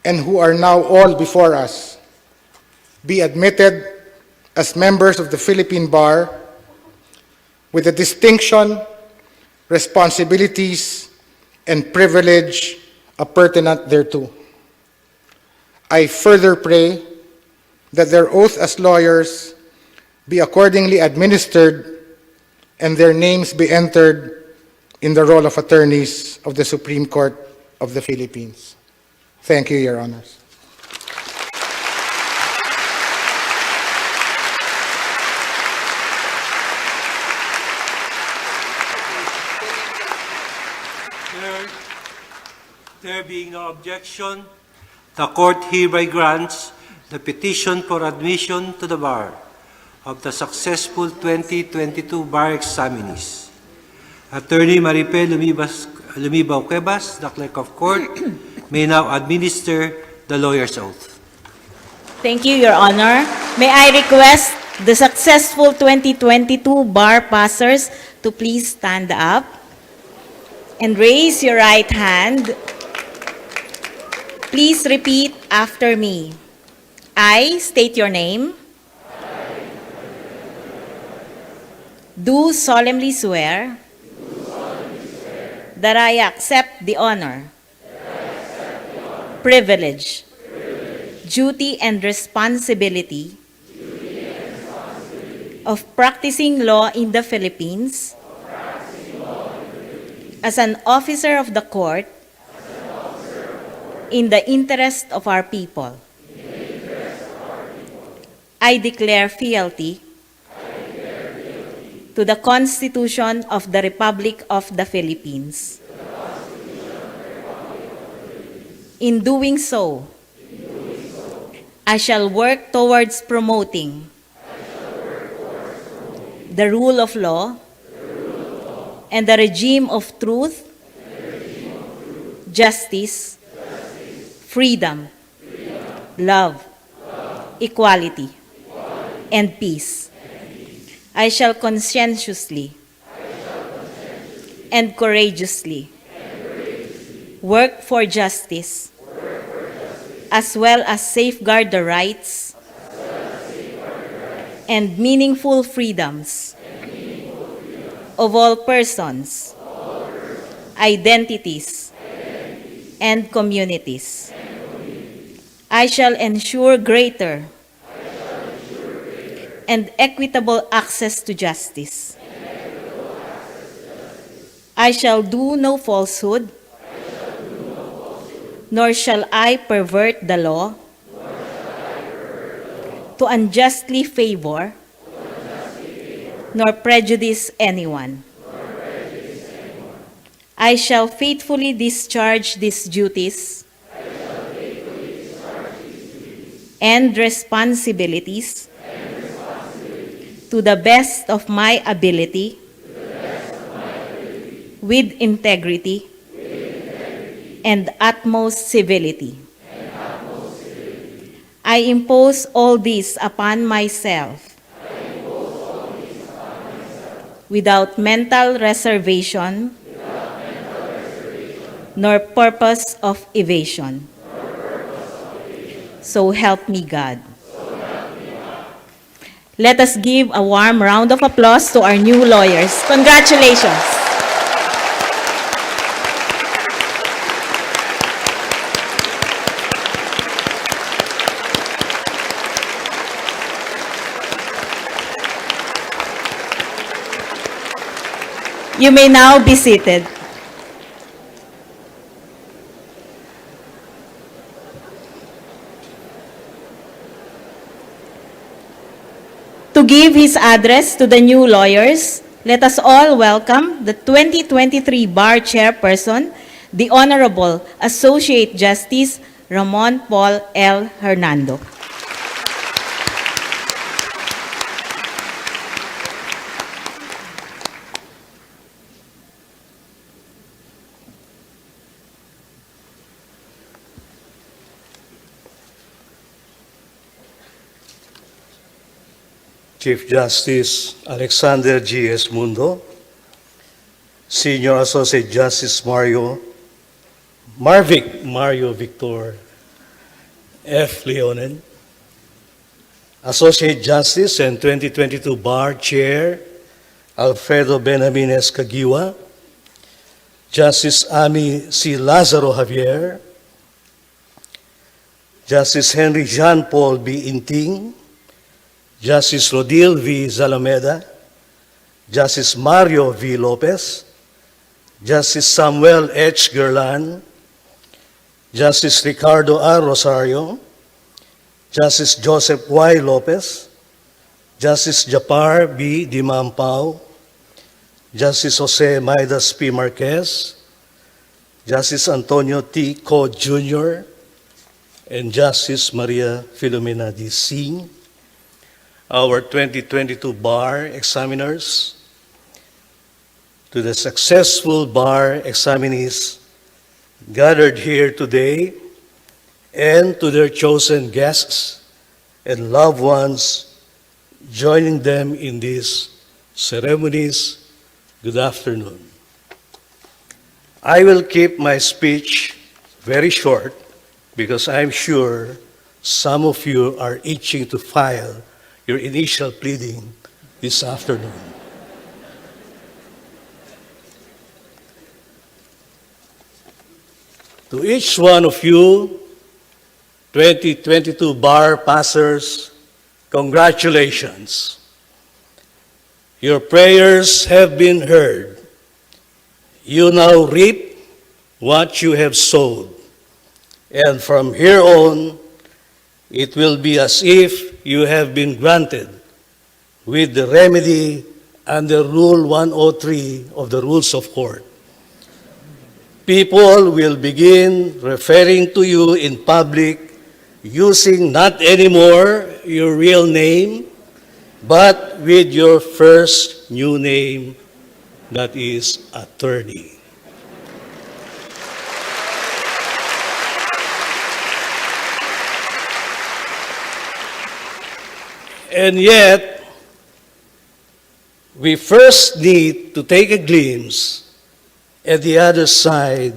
and who are now all before us be admitted as members of the Philippine Bar with the distinction, responsibilities, and privilege appurtenant thereto. I further pray that their oath as lawyers be accordingly administered and their names be entered in the roll of attorneys of the Supreme Court of the Philippines. Thank you, Your Honors. There being no objection, the Court hereby grants the petition for admission to the bar of the successful 2022 bar examinees. Attorney Maripel Lumibao-Cuevas, the Clerk of Court, may now administer the lawyer's oath. Thank you, Your Honor. May I request the successful 2022 bar passers to please stand up and raise your right hand. Please repeat after me. I state your name. Do solemnly swear that I accept the honor, privilege, duty, and responsibility of practicing law in the Philippines as an officer of the court in the interest of our people. I declare fealty to the Constitution of the Republic of the Philippines. In doing so, I shall work towards promoting the rule of law and the regime of truth, justice, freedom, love, equality, and peace. I shall conscientiously and courageously work for justice, as well as safeguard the rights and meaningful freedoms of all persons, identities, and communities. I shall ensure greater and equitable access to justice. I shall do no falsehood, nor shall I pervert the law to unjustly favor nor prejudice anyone. I shall faithfully discharge these duties and responsibilities to the best of my ability, with integrity and utmost civility. I impose all this upon myself without mental reservation nor purpose of evasion. So help me God. Let us give a warm round of applause to our new lawyers. Congratulations. You may now be seated. To give his address to the new lawyers, let us all welcome the 2023 Bar Chairperson, the Honorable Associate Justice Ramon Paul L. Hernando. Chief Justice Alexander G.S. Mundo, Senior Associate Justice Mario Victor F. Leonen, Associate Justice and 2022 Bar Chair Alfredo Benjamines Caguiwa, Justice Ami C. Lazaro Javier, Justice Henry Jean Paul B. Inting, Justice Rodil V. Zalameda, Justice Mario V. Lopez, Justice Samuel H. Gerlan, Justice Ricardo R. Rosario, Justice Joseph Y. Lopez, Justice Japar B. Dimampao, Justice Jose Maidas P. Marquez, Justice Antonio T. Co. Jr., and Justice Maria Filomena D. Singh, our 2022 bar examiners, to the successful bar examinees gathered here today, and to their chosen guests and loved ones joining them in these ceremonies, good afternoon. I will keep my speech very short because I'm sure some of you are itching to file your initial pleading this afternoon. To each one of you, 2022 bar passers, congratulations. Your prayers have been heard. You now reap what you have sowed. And from here on, it will be as if you have been granted with the remedy under Rule 103 of the Rules of Court. People will begin referring to you in public using not anymore your real name, but with your first new name, that is attorney. And yet, we first need to take a glimpse at the other side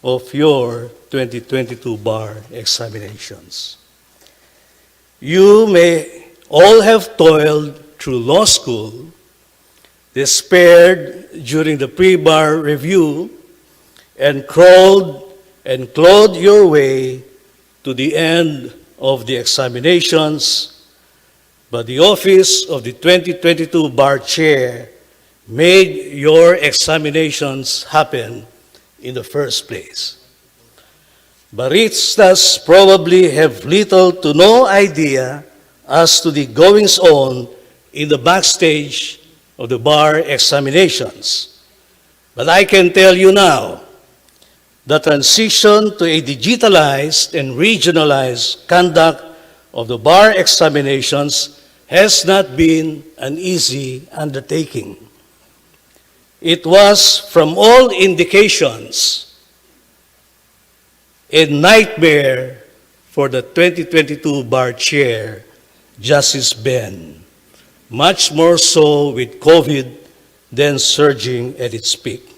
of your 2022 bar examinations. You may all have toiled through law school, despaired during the pre-bar review, and crawled and clawed your way to the end of the examinations, but the office of the 2022 Bar Chair made your examinations happen in the first place. Baristas probably have little to no idea as to the goings-on in the backstage of the bar examinations. But I can tell you now, the transition to a digitalized and regionalized conduct of the bar examinations has not been an easy undertaking. It was, from all indications, a nightmare for the 2022 Bar Chair, Justice Ben, much more so with COVID then surging at its peak.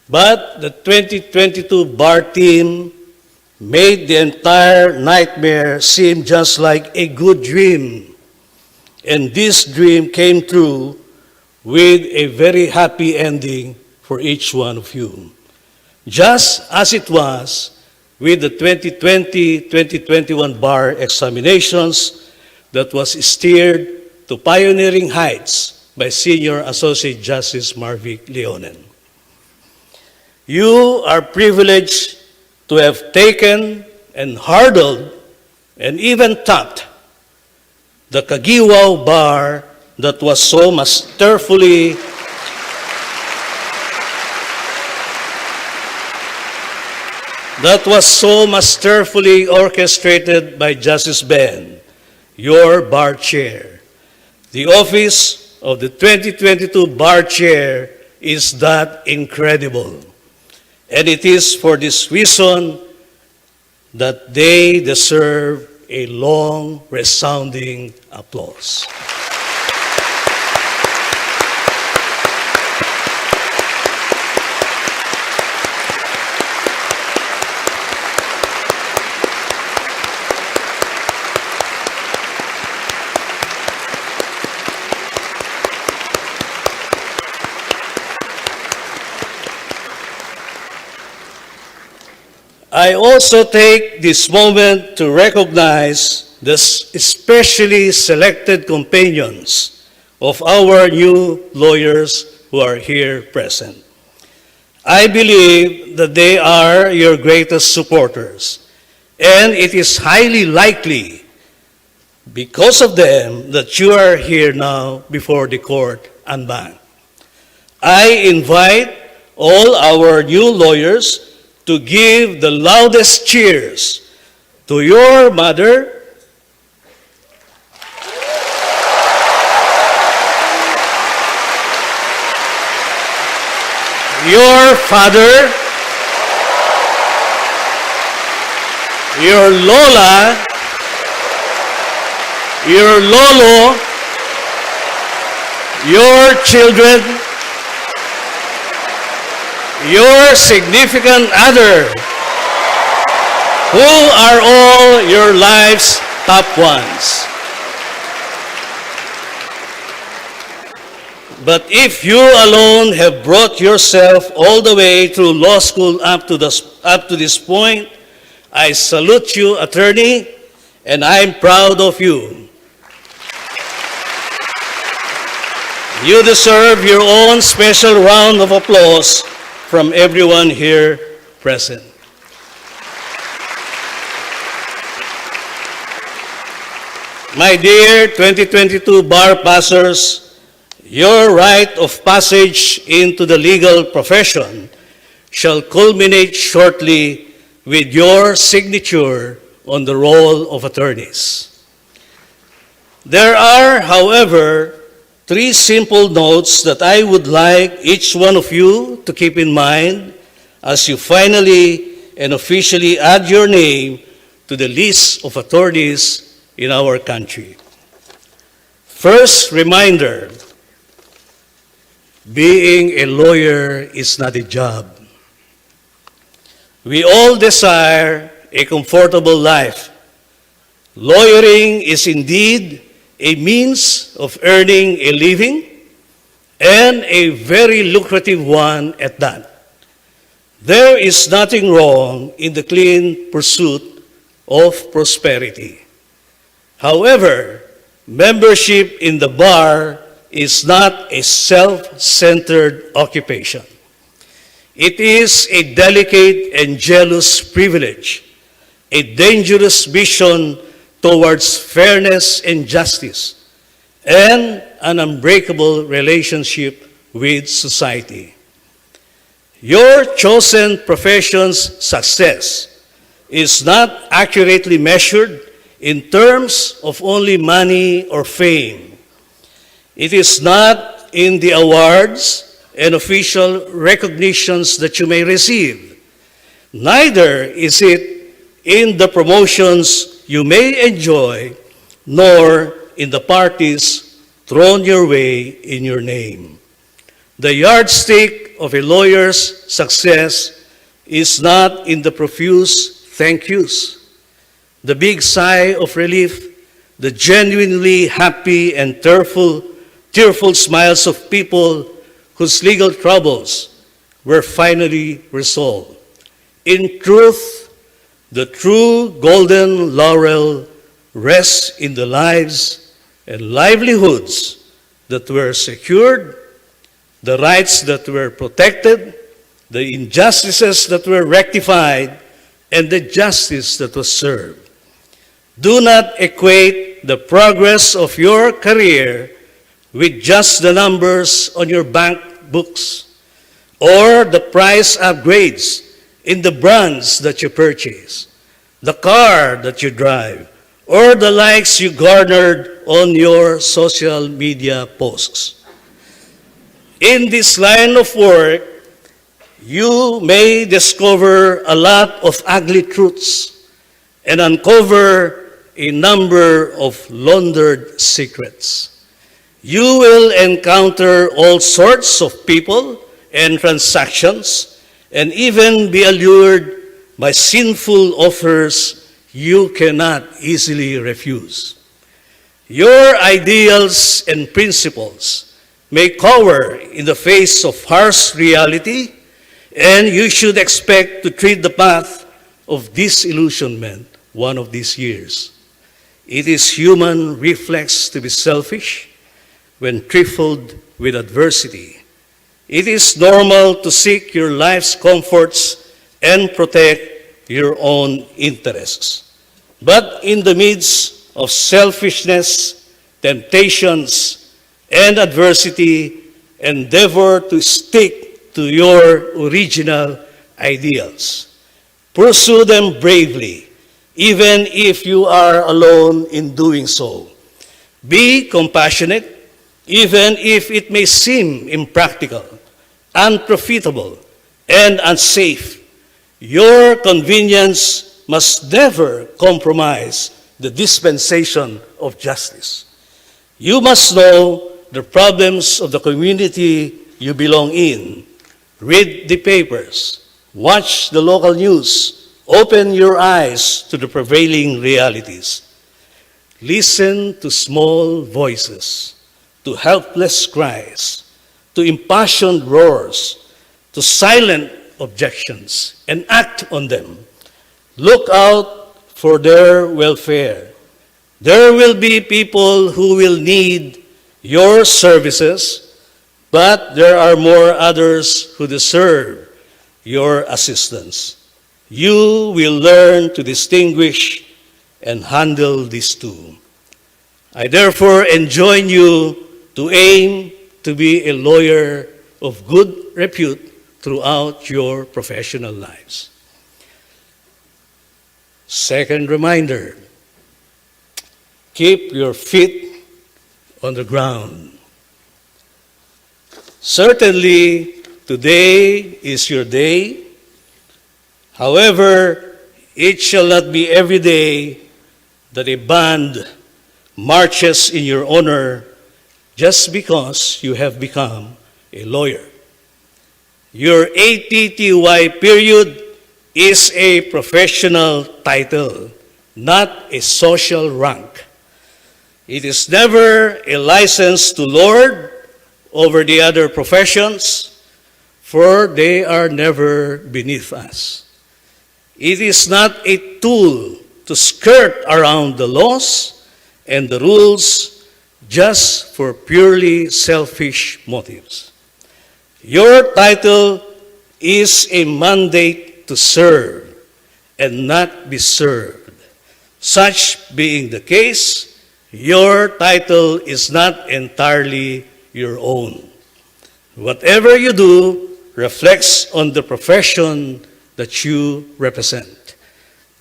But the 2022 Bar team made the entire nightmare seem just like a good dream. And this dream came true with a very happy ending for each one of you. Just as it was with the 2020-2021 bar examinations that was steered to pioneering heights by Senior Associate Justice Marvick Leonen. You are privileged to have taken and hurdled and even topped the Kagiwao bar that was so masterfully orchestrated by Justice Ben, your bar chair. The office of the 2022 bar chair is that incredible. And it is for this reason that they deserve a long, resounding applause. I also take this moment to recognize the especially selected companions of our new lawyers who are here present. I believe that they are your greatest supporters, and it is highly likely because of them that you are here now before the court en banc. I invite all our new lawyers to give the loudest cheers to your mother, your father, your lola, your lolo, your children, your significant other, who are all your life's top ones. But if you alone have brought yourself all the way through law school up to this point, I salute you, attorney, and I'm proud of you. You deserve your own special round of applause from everyone here present. My dear 2022 bar passers, your rite of passage into the legal profession shall culminate shortly with your signature on the roll of attorneys. There are, however, 3 simple notes that I would like each one of you to keep in mind as you finally and officially add your name to the list of attorneys in our country. First reminder, being a lawyer is not a job. We all desire a comfortable life. Lawyering is indeed a means of earning a living, and a very lucrative one at that. There is nothing wrong in the clean pursuit of prosperity. However, membership in the bar is not a self-centered occupation. It is a delicate and jealous privilege, a dangerous mission towards fairness and justice, and an unbreakable relationship with society. Your chosen profession's success is not accurately measured in terms of only money or fame. It is not in the awards and official recognitions that you may receive. Neither is it in the promotions you may enjoy, nor in the parties thrown your way in your name. The yardstick of a lawyer's success is not in the profuse thank yous, the big sigh of relief, the genuinely happy and tearful smiles of people whose legal troubles were finally resolved. In truth, the true golden laurel rests in the lives and livelihoods that were secured, the rights that were protected, the injustices that were rectified, and the justice that was served. Do not equate the progress of your career with just the numbers on your bank books or the price upgrades in the brands that you purchase, the car that you drive, or the likes you garnered on your social media posts. In this line of work, you may discover a lot of ugly truths and uncover a number of laundered secrets. You will encounter all sorts of people and transactions and even be allured by sinful offers you cannot easily refuse. Your ideals and principles may cower in the face of harsh reality, and you should expect to tread the path of disillusionment one of these years. It is human reflex to be selfish when trifled with adversity. It is normal to seek your life's comforts and protect your own interests. But in the midst of selfishness, temptations, and adversity, endeavor to stick to your original ideals. Pursue them bravely, even if you are alone in doing so. Be compassionate, even if it may seem impractical, unprofitable, and unsafe. Your convenience must never compromise the dispensation of justice. You must know the problems of the community you belong in. Read the papers, watch the local news, open your eyes to the prevailing realities. Listen to small voices, to helpless cries, to impassioned roars, to silent objections, and act on them. Look out for their welfare. There will be people who will need your services, but there are more others who deserve your assistance. You will learn to distinguish and handle these two. I therefore enjoin you to aim to be a lawyer of good repute throughout your professional lives. Second reminder, keep your feet on the ground. Certainly, today is your day. However, it shall not be every day that a band marches in your honor just because you have become a lawyer. Your ATTY period is a professional title, not a social rank. It is never a license to lord over the other professions, for they are never beneath us. It is not a tool to skirt around the laws and the rules just for purely selfish motives. Your title is a mandate to serve and not be served. Such being the case, your title is not entirely your own. Whatever you do reflects on the profession that you represent.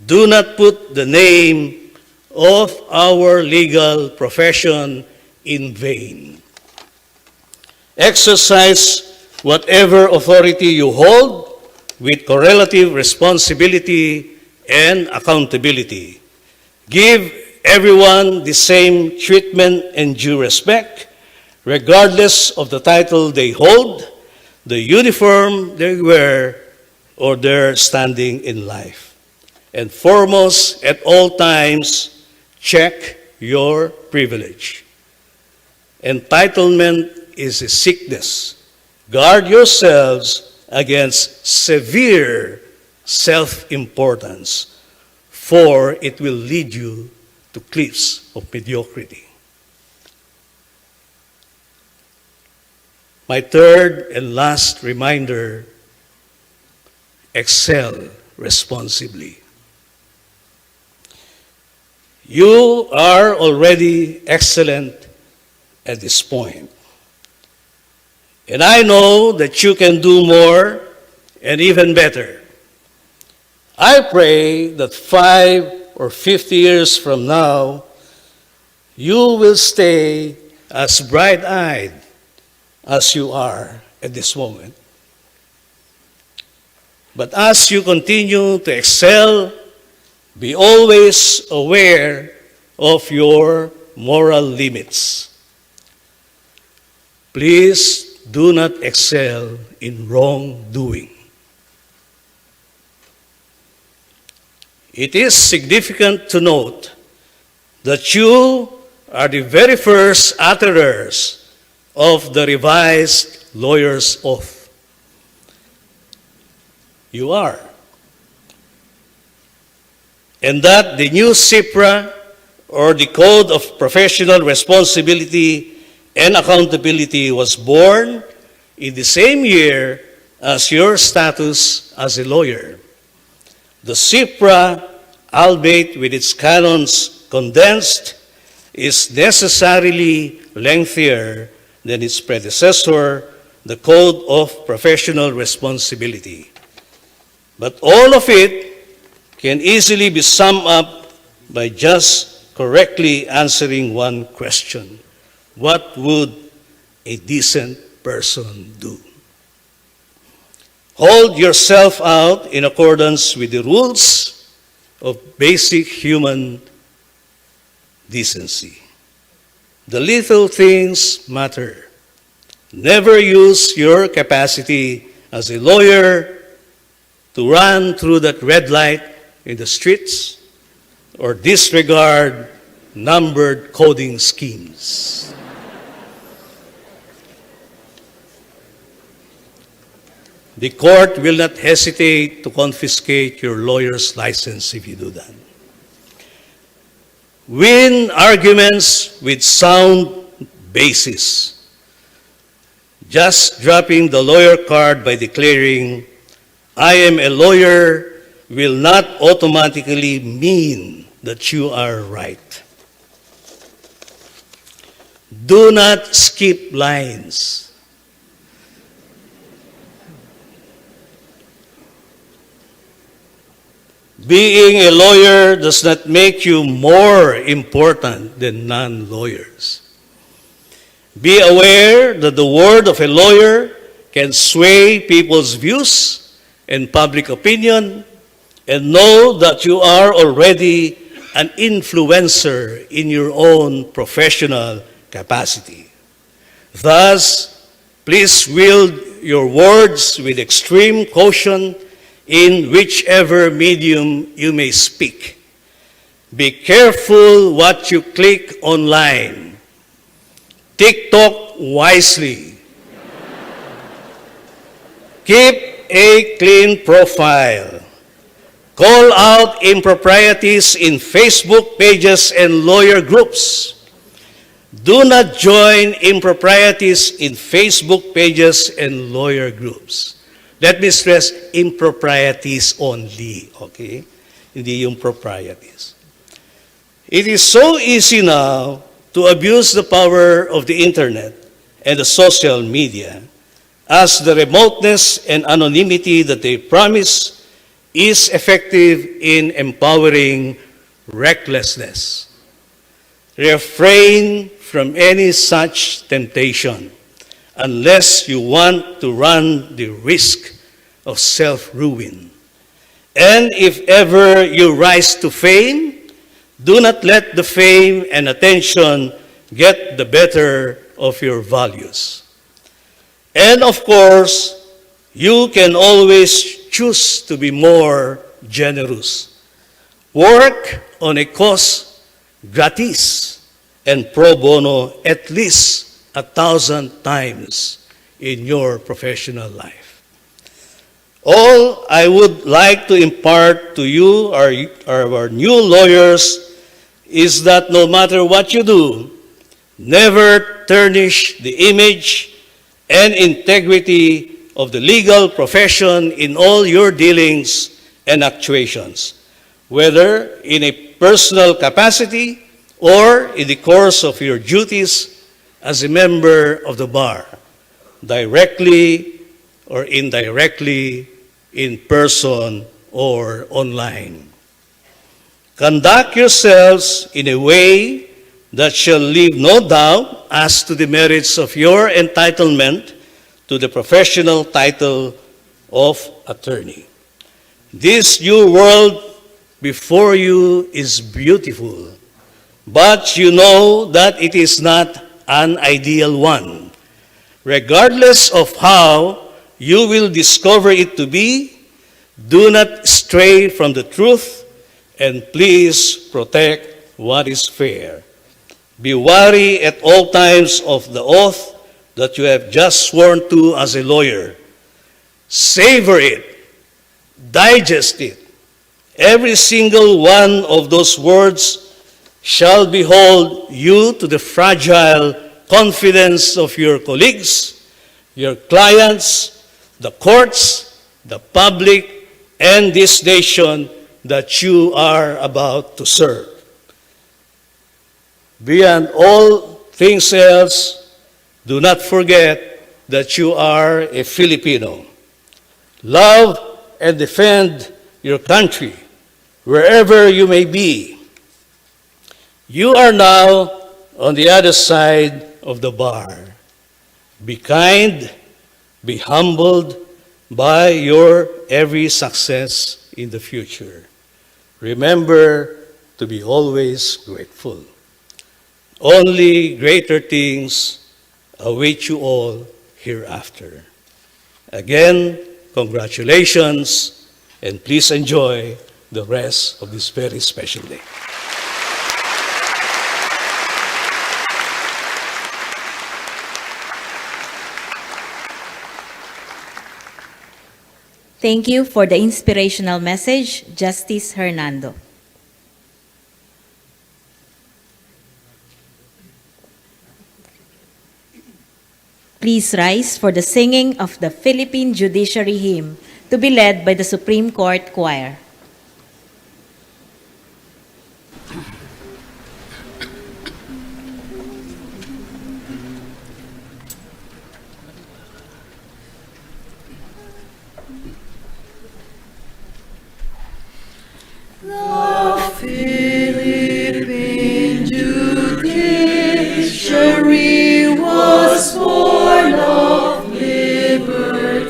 Do not put the name of our legal profession in vain. Exercise whatever authority you hold with correlative responsibility and accountability. Give everyone the same treatment and due respect, regardless of the title they hold, the uniform they wear, or their standing in life. And foremost, at all times, check your privilege. Entitlement is a sickness. Guard yourselves against severe self-importance, for it will lead you to cliffs of mediocrity. My third and last reminder: excel responsibly. You are already excellent at this point. And I know that you can do more and even better. I pray that 5 or 50 years from now, you will stay as bright-eyed as you are at this moment. But as you continue to excel, be always aware of your moral limits. Please do not excel in wrongdoing. It is significant to note that you are the very first utterers of the revised lawyer's oath. You are. And that the new CIPRA, or the Code of Professional Responsibility and Accountability, was born in the same year as your status as a lawyer. The CIPRA, albeit with its canons condensed, is necessarily lengthier than its predecessor, the Code of Professional Responsibility. But all of it can easily be summed up by just correctly answering one question: what would a decent person do? Hold yourself out in accordance with the rules of basic human decency. The little things matter. Never use your capacity as a lawyer to run through that red light in the streets or disregard numbered coding schemes. The court will not hesitate to confiscate your lawyer's license if you do that. Win arguments with sound basis. Just dropping the lawyer card by declaring, "I am a lawyer," will not automatically mean that you are right. Do not skip lines. Being a lawyer does not make you more important than non-lawyers. Be aware that the word of a lawyer can sway people's views and public opinion, and know that you are already an influencer in your own professional capacity. Thus, please wield your words with extreme caution in whichever medium you may speak. Be careful what you click online. TikTok wisely. Keep a clean profile. Call out improprieties in Facebook pages and lawyer groups. Do not join improprieties in Facebook pages and lawyer groups. Let me stress, improprieties only, okay? Hindi yung proprieties. It is so easy now to abuse the power of the internet and the social media, as the remoteness and anonymity that they promise is effective in empowering recklessness. Refrain from any such temptation unless you want to run the risk of self-ruin. And if ever you rise to fame, do not let the fame and attention get the better of your values. And of course, you can always choose to be more generous. Work on a cause gratis and pro bono at least 1,000 times in your professional life. All I would like to impart to you, our new lawyers, is that no matter what you do, never tarnish the image and integrity of the legal profession in all your dealings and actuations, whether in a personal capacity or in the course of your duties as a member of the bar, directly or indirectly, in person or online. Conduct yourselves in a way that shall leave no doubt as to the merits of your entitlement to the professional title of attorney. This new world before you is beautiful, but you know that it is not an ideal one. Regardless of how you will discover it to be, do not stray from the truth, and please protect what is fair. Be wary at all times of the oath that you have just sworn to as a lawyer. Savor it, digest it. Every single one of those words shall behold you to the fragile confidence of your colleagues, your clients, the courts, the public, and this nation that you are about to serve. Beyond all things else, do not forget that you are a Filipino. Love and defend your country wherever you may be. You are now on the other side of the bar. Be kind, be humbled by your every success in the future. Remember to be always grateful. Only greater things await you all hereafter. Again, congratulations, and please enjoy the rest of this very special day. Thank you for the inspirational message, Justice Hernando. Please rise for the singing of the Philippine Judiciary Hymn to be led by the Supreme Court Choir. Philippine judiciary was born of liberty.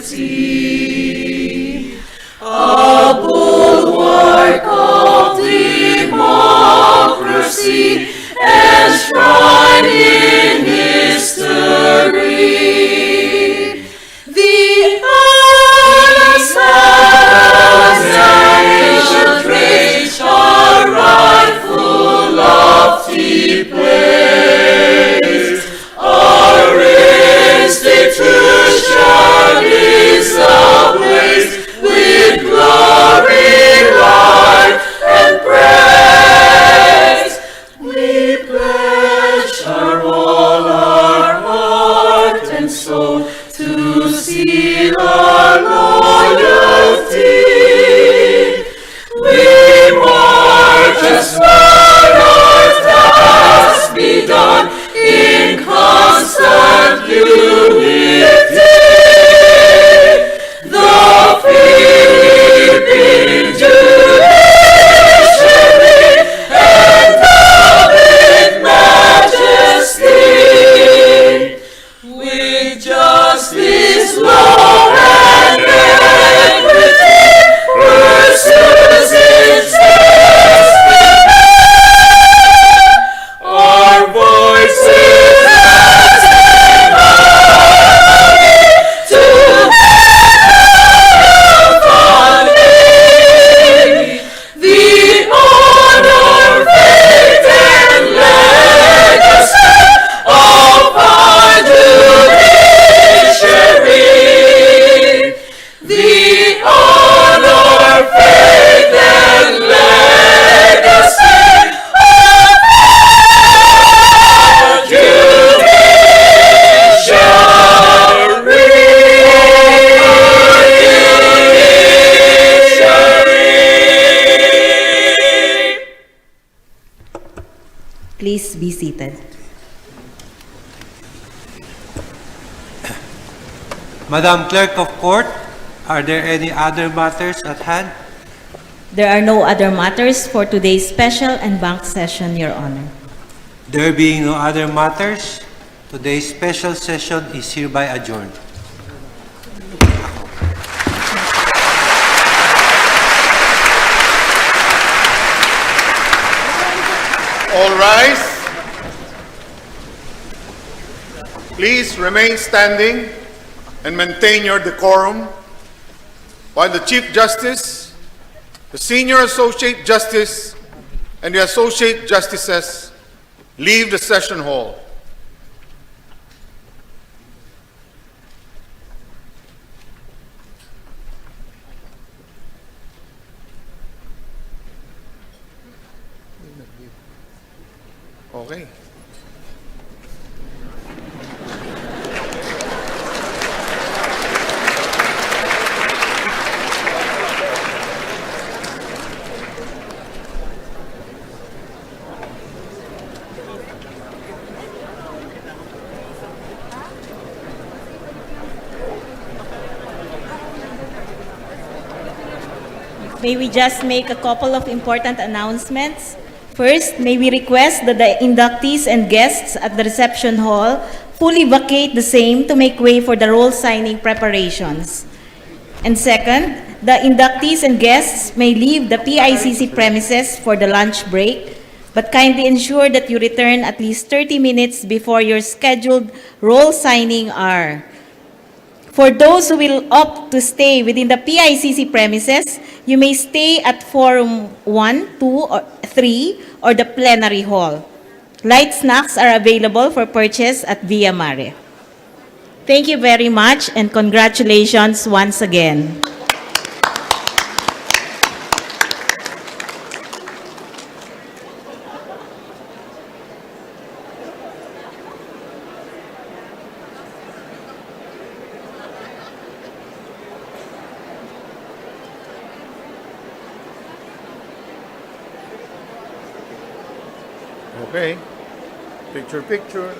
Madam Clerk of Court, are there any other matters at hand? There are no other matters for today's special and bank session, Your Honor. There being no other matters, today's special session is hereby adjourned. All rise. Please remain standing and maintain your decorum while the Chief Justice, the Senior Associate Justice, and the Associate Justices leave the session hall. Okay. May we just make a couple of important announcements? First, may we request that the inductees and guests at the reception hall fully vacate the same to make way for the roll signing preparations. And second, the inductees and guests may leave the PICC premises for the lunch break, but kindly ensure that you return at least 30 minutes before your scheduled roll signing hour. For those who will opt to stay within the PICC premises, you may stay at Forum 1, 2, or 3, or the plenary hall. Light snacks are available for purchase at Via Mare. Thank you very much and congratulations once again. Okay. Picture, picture.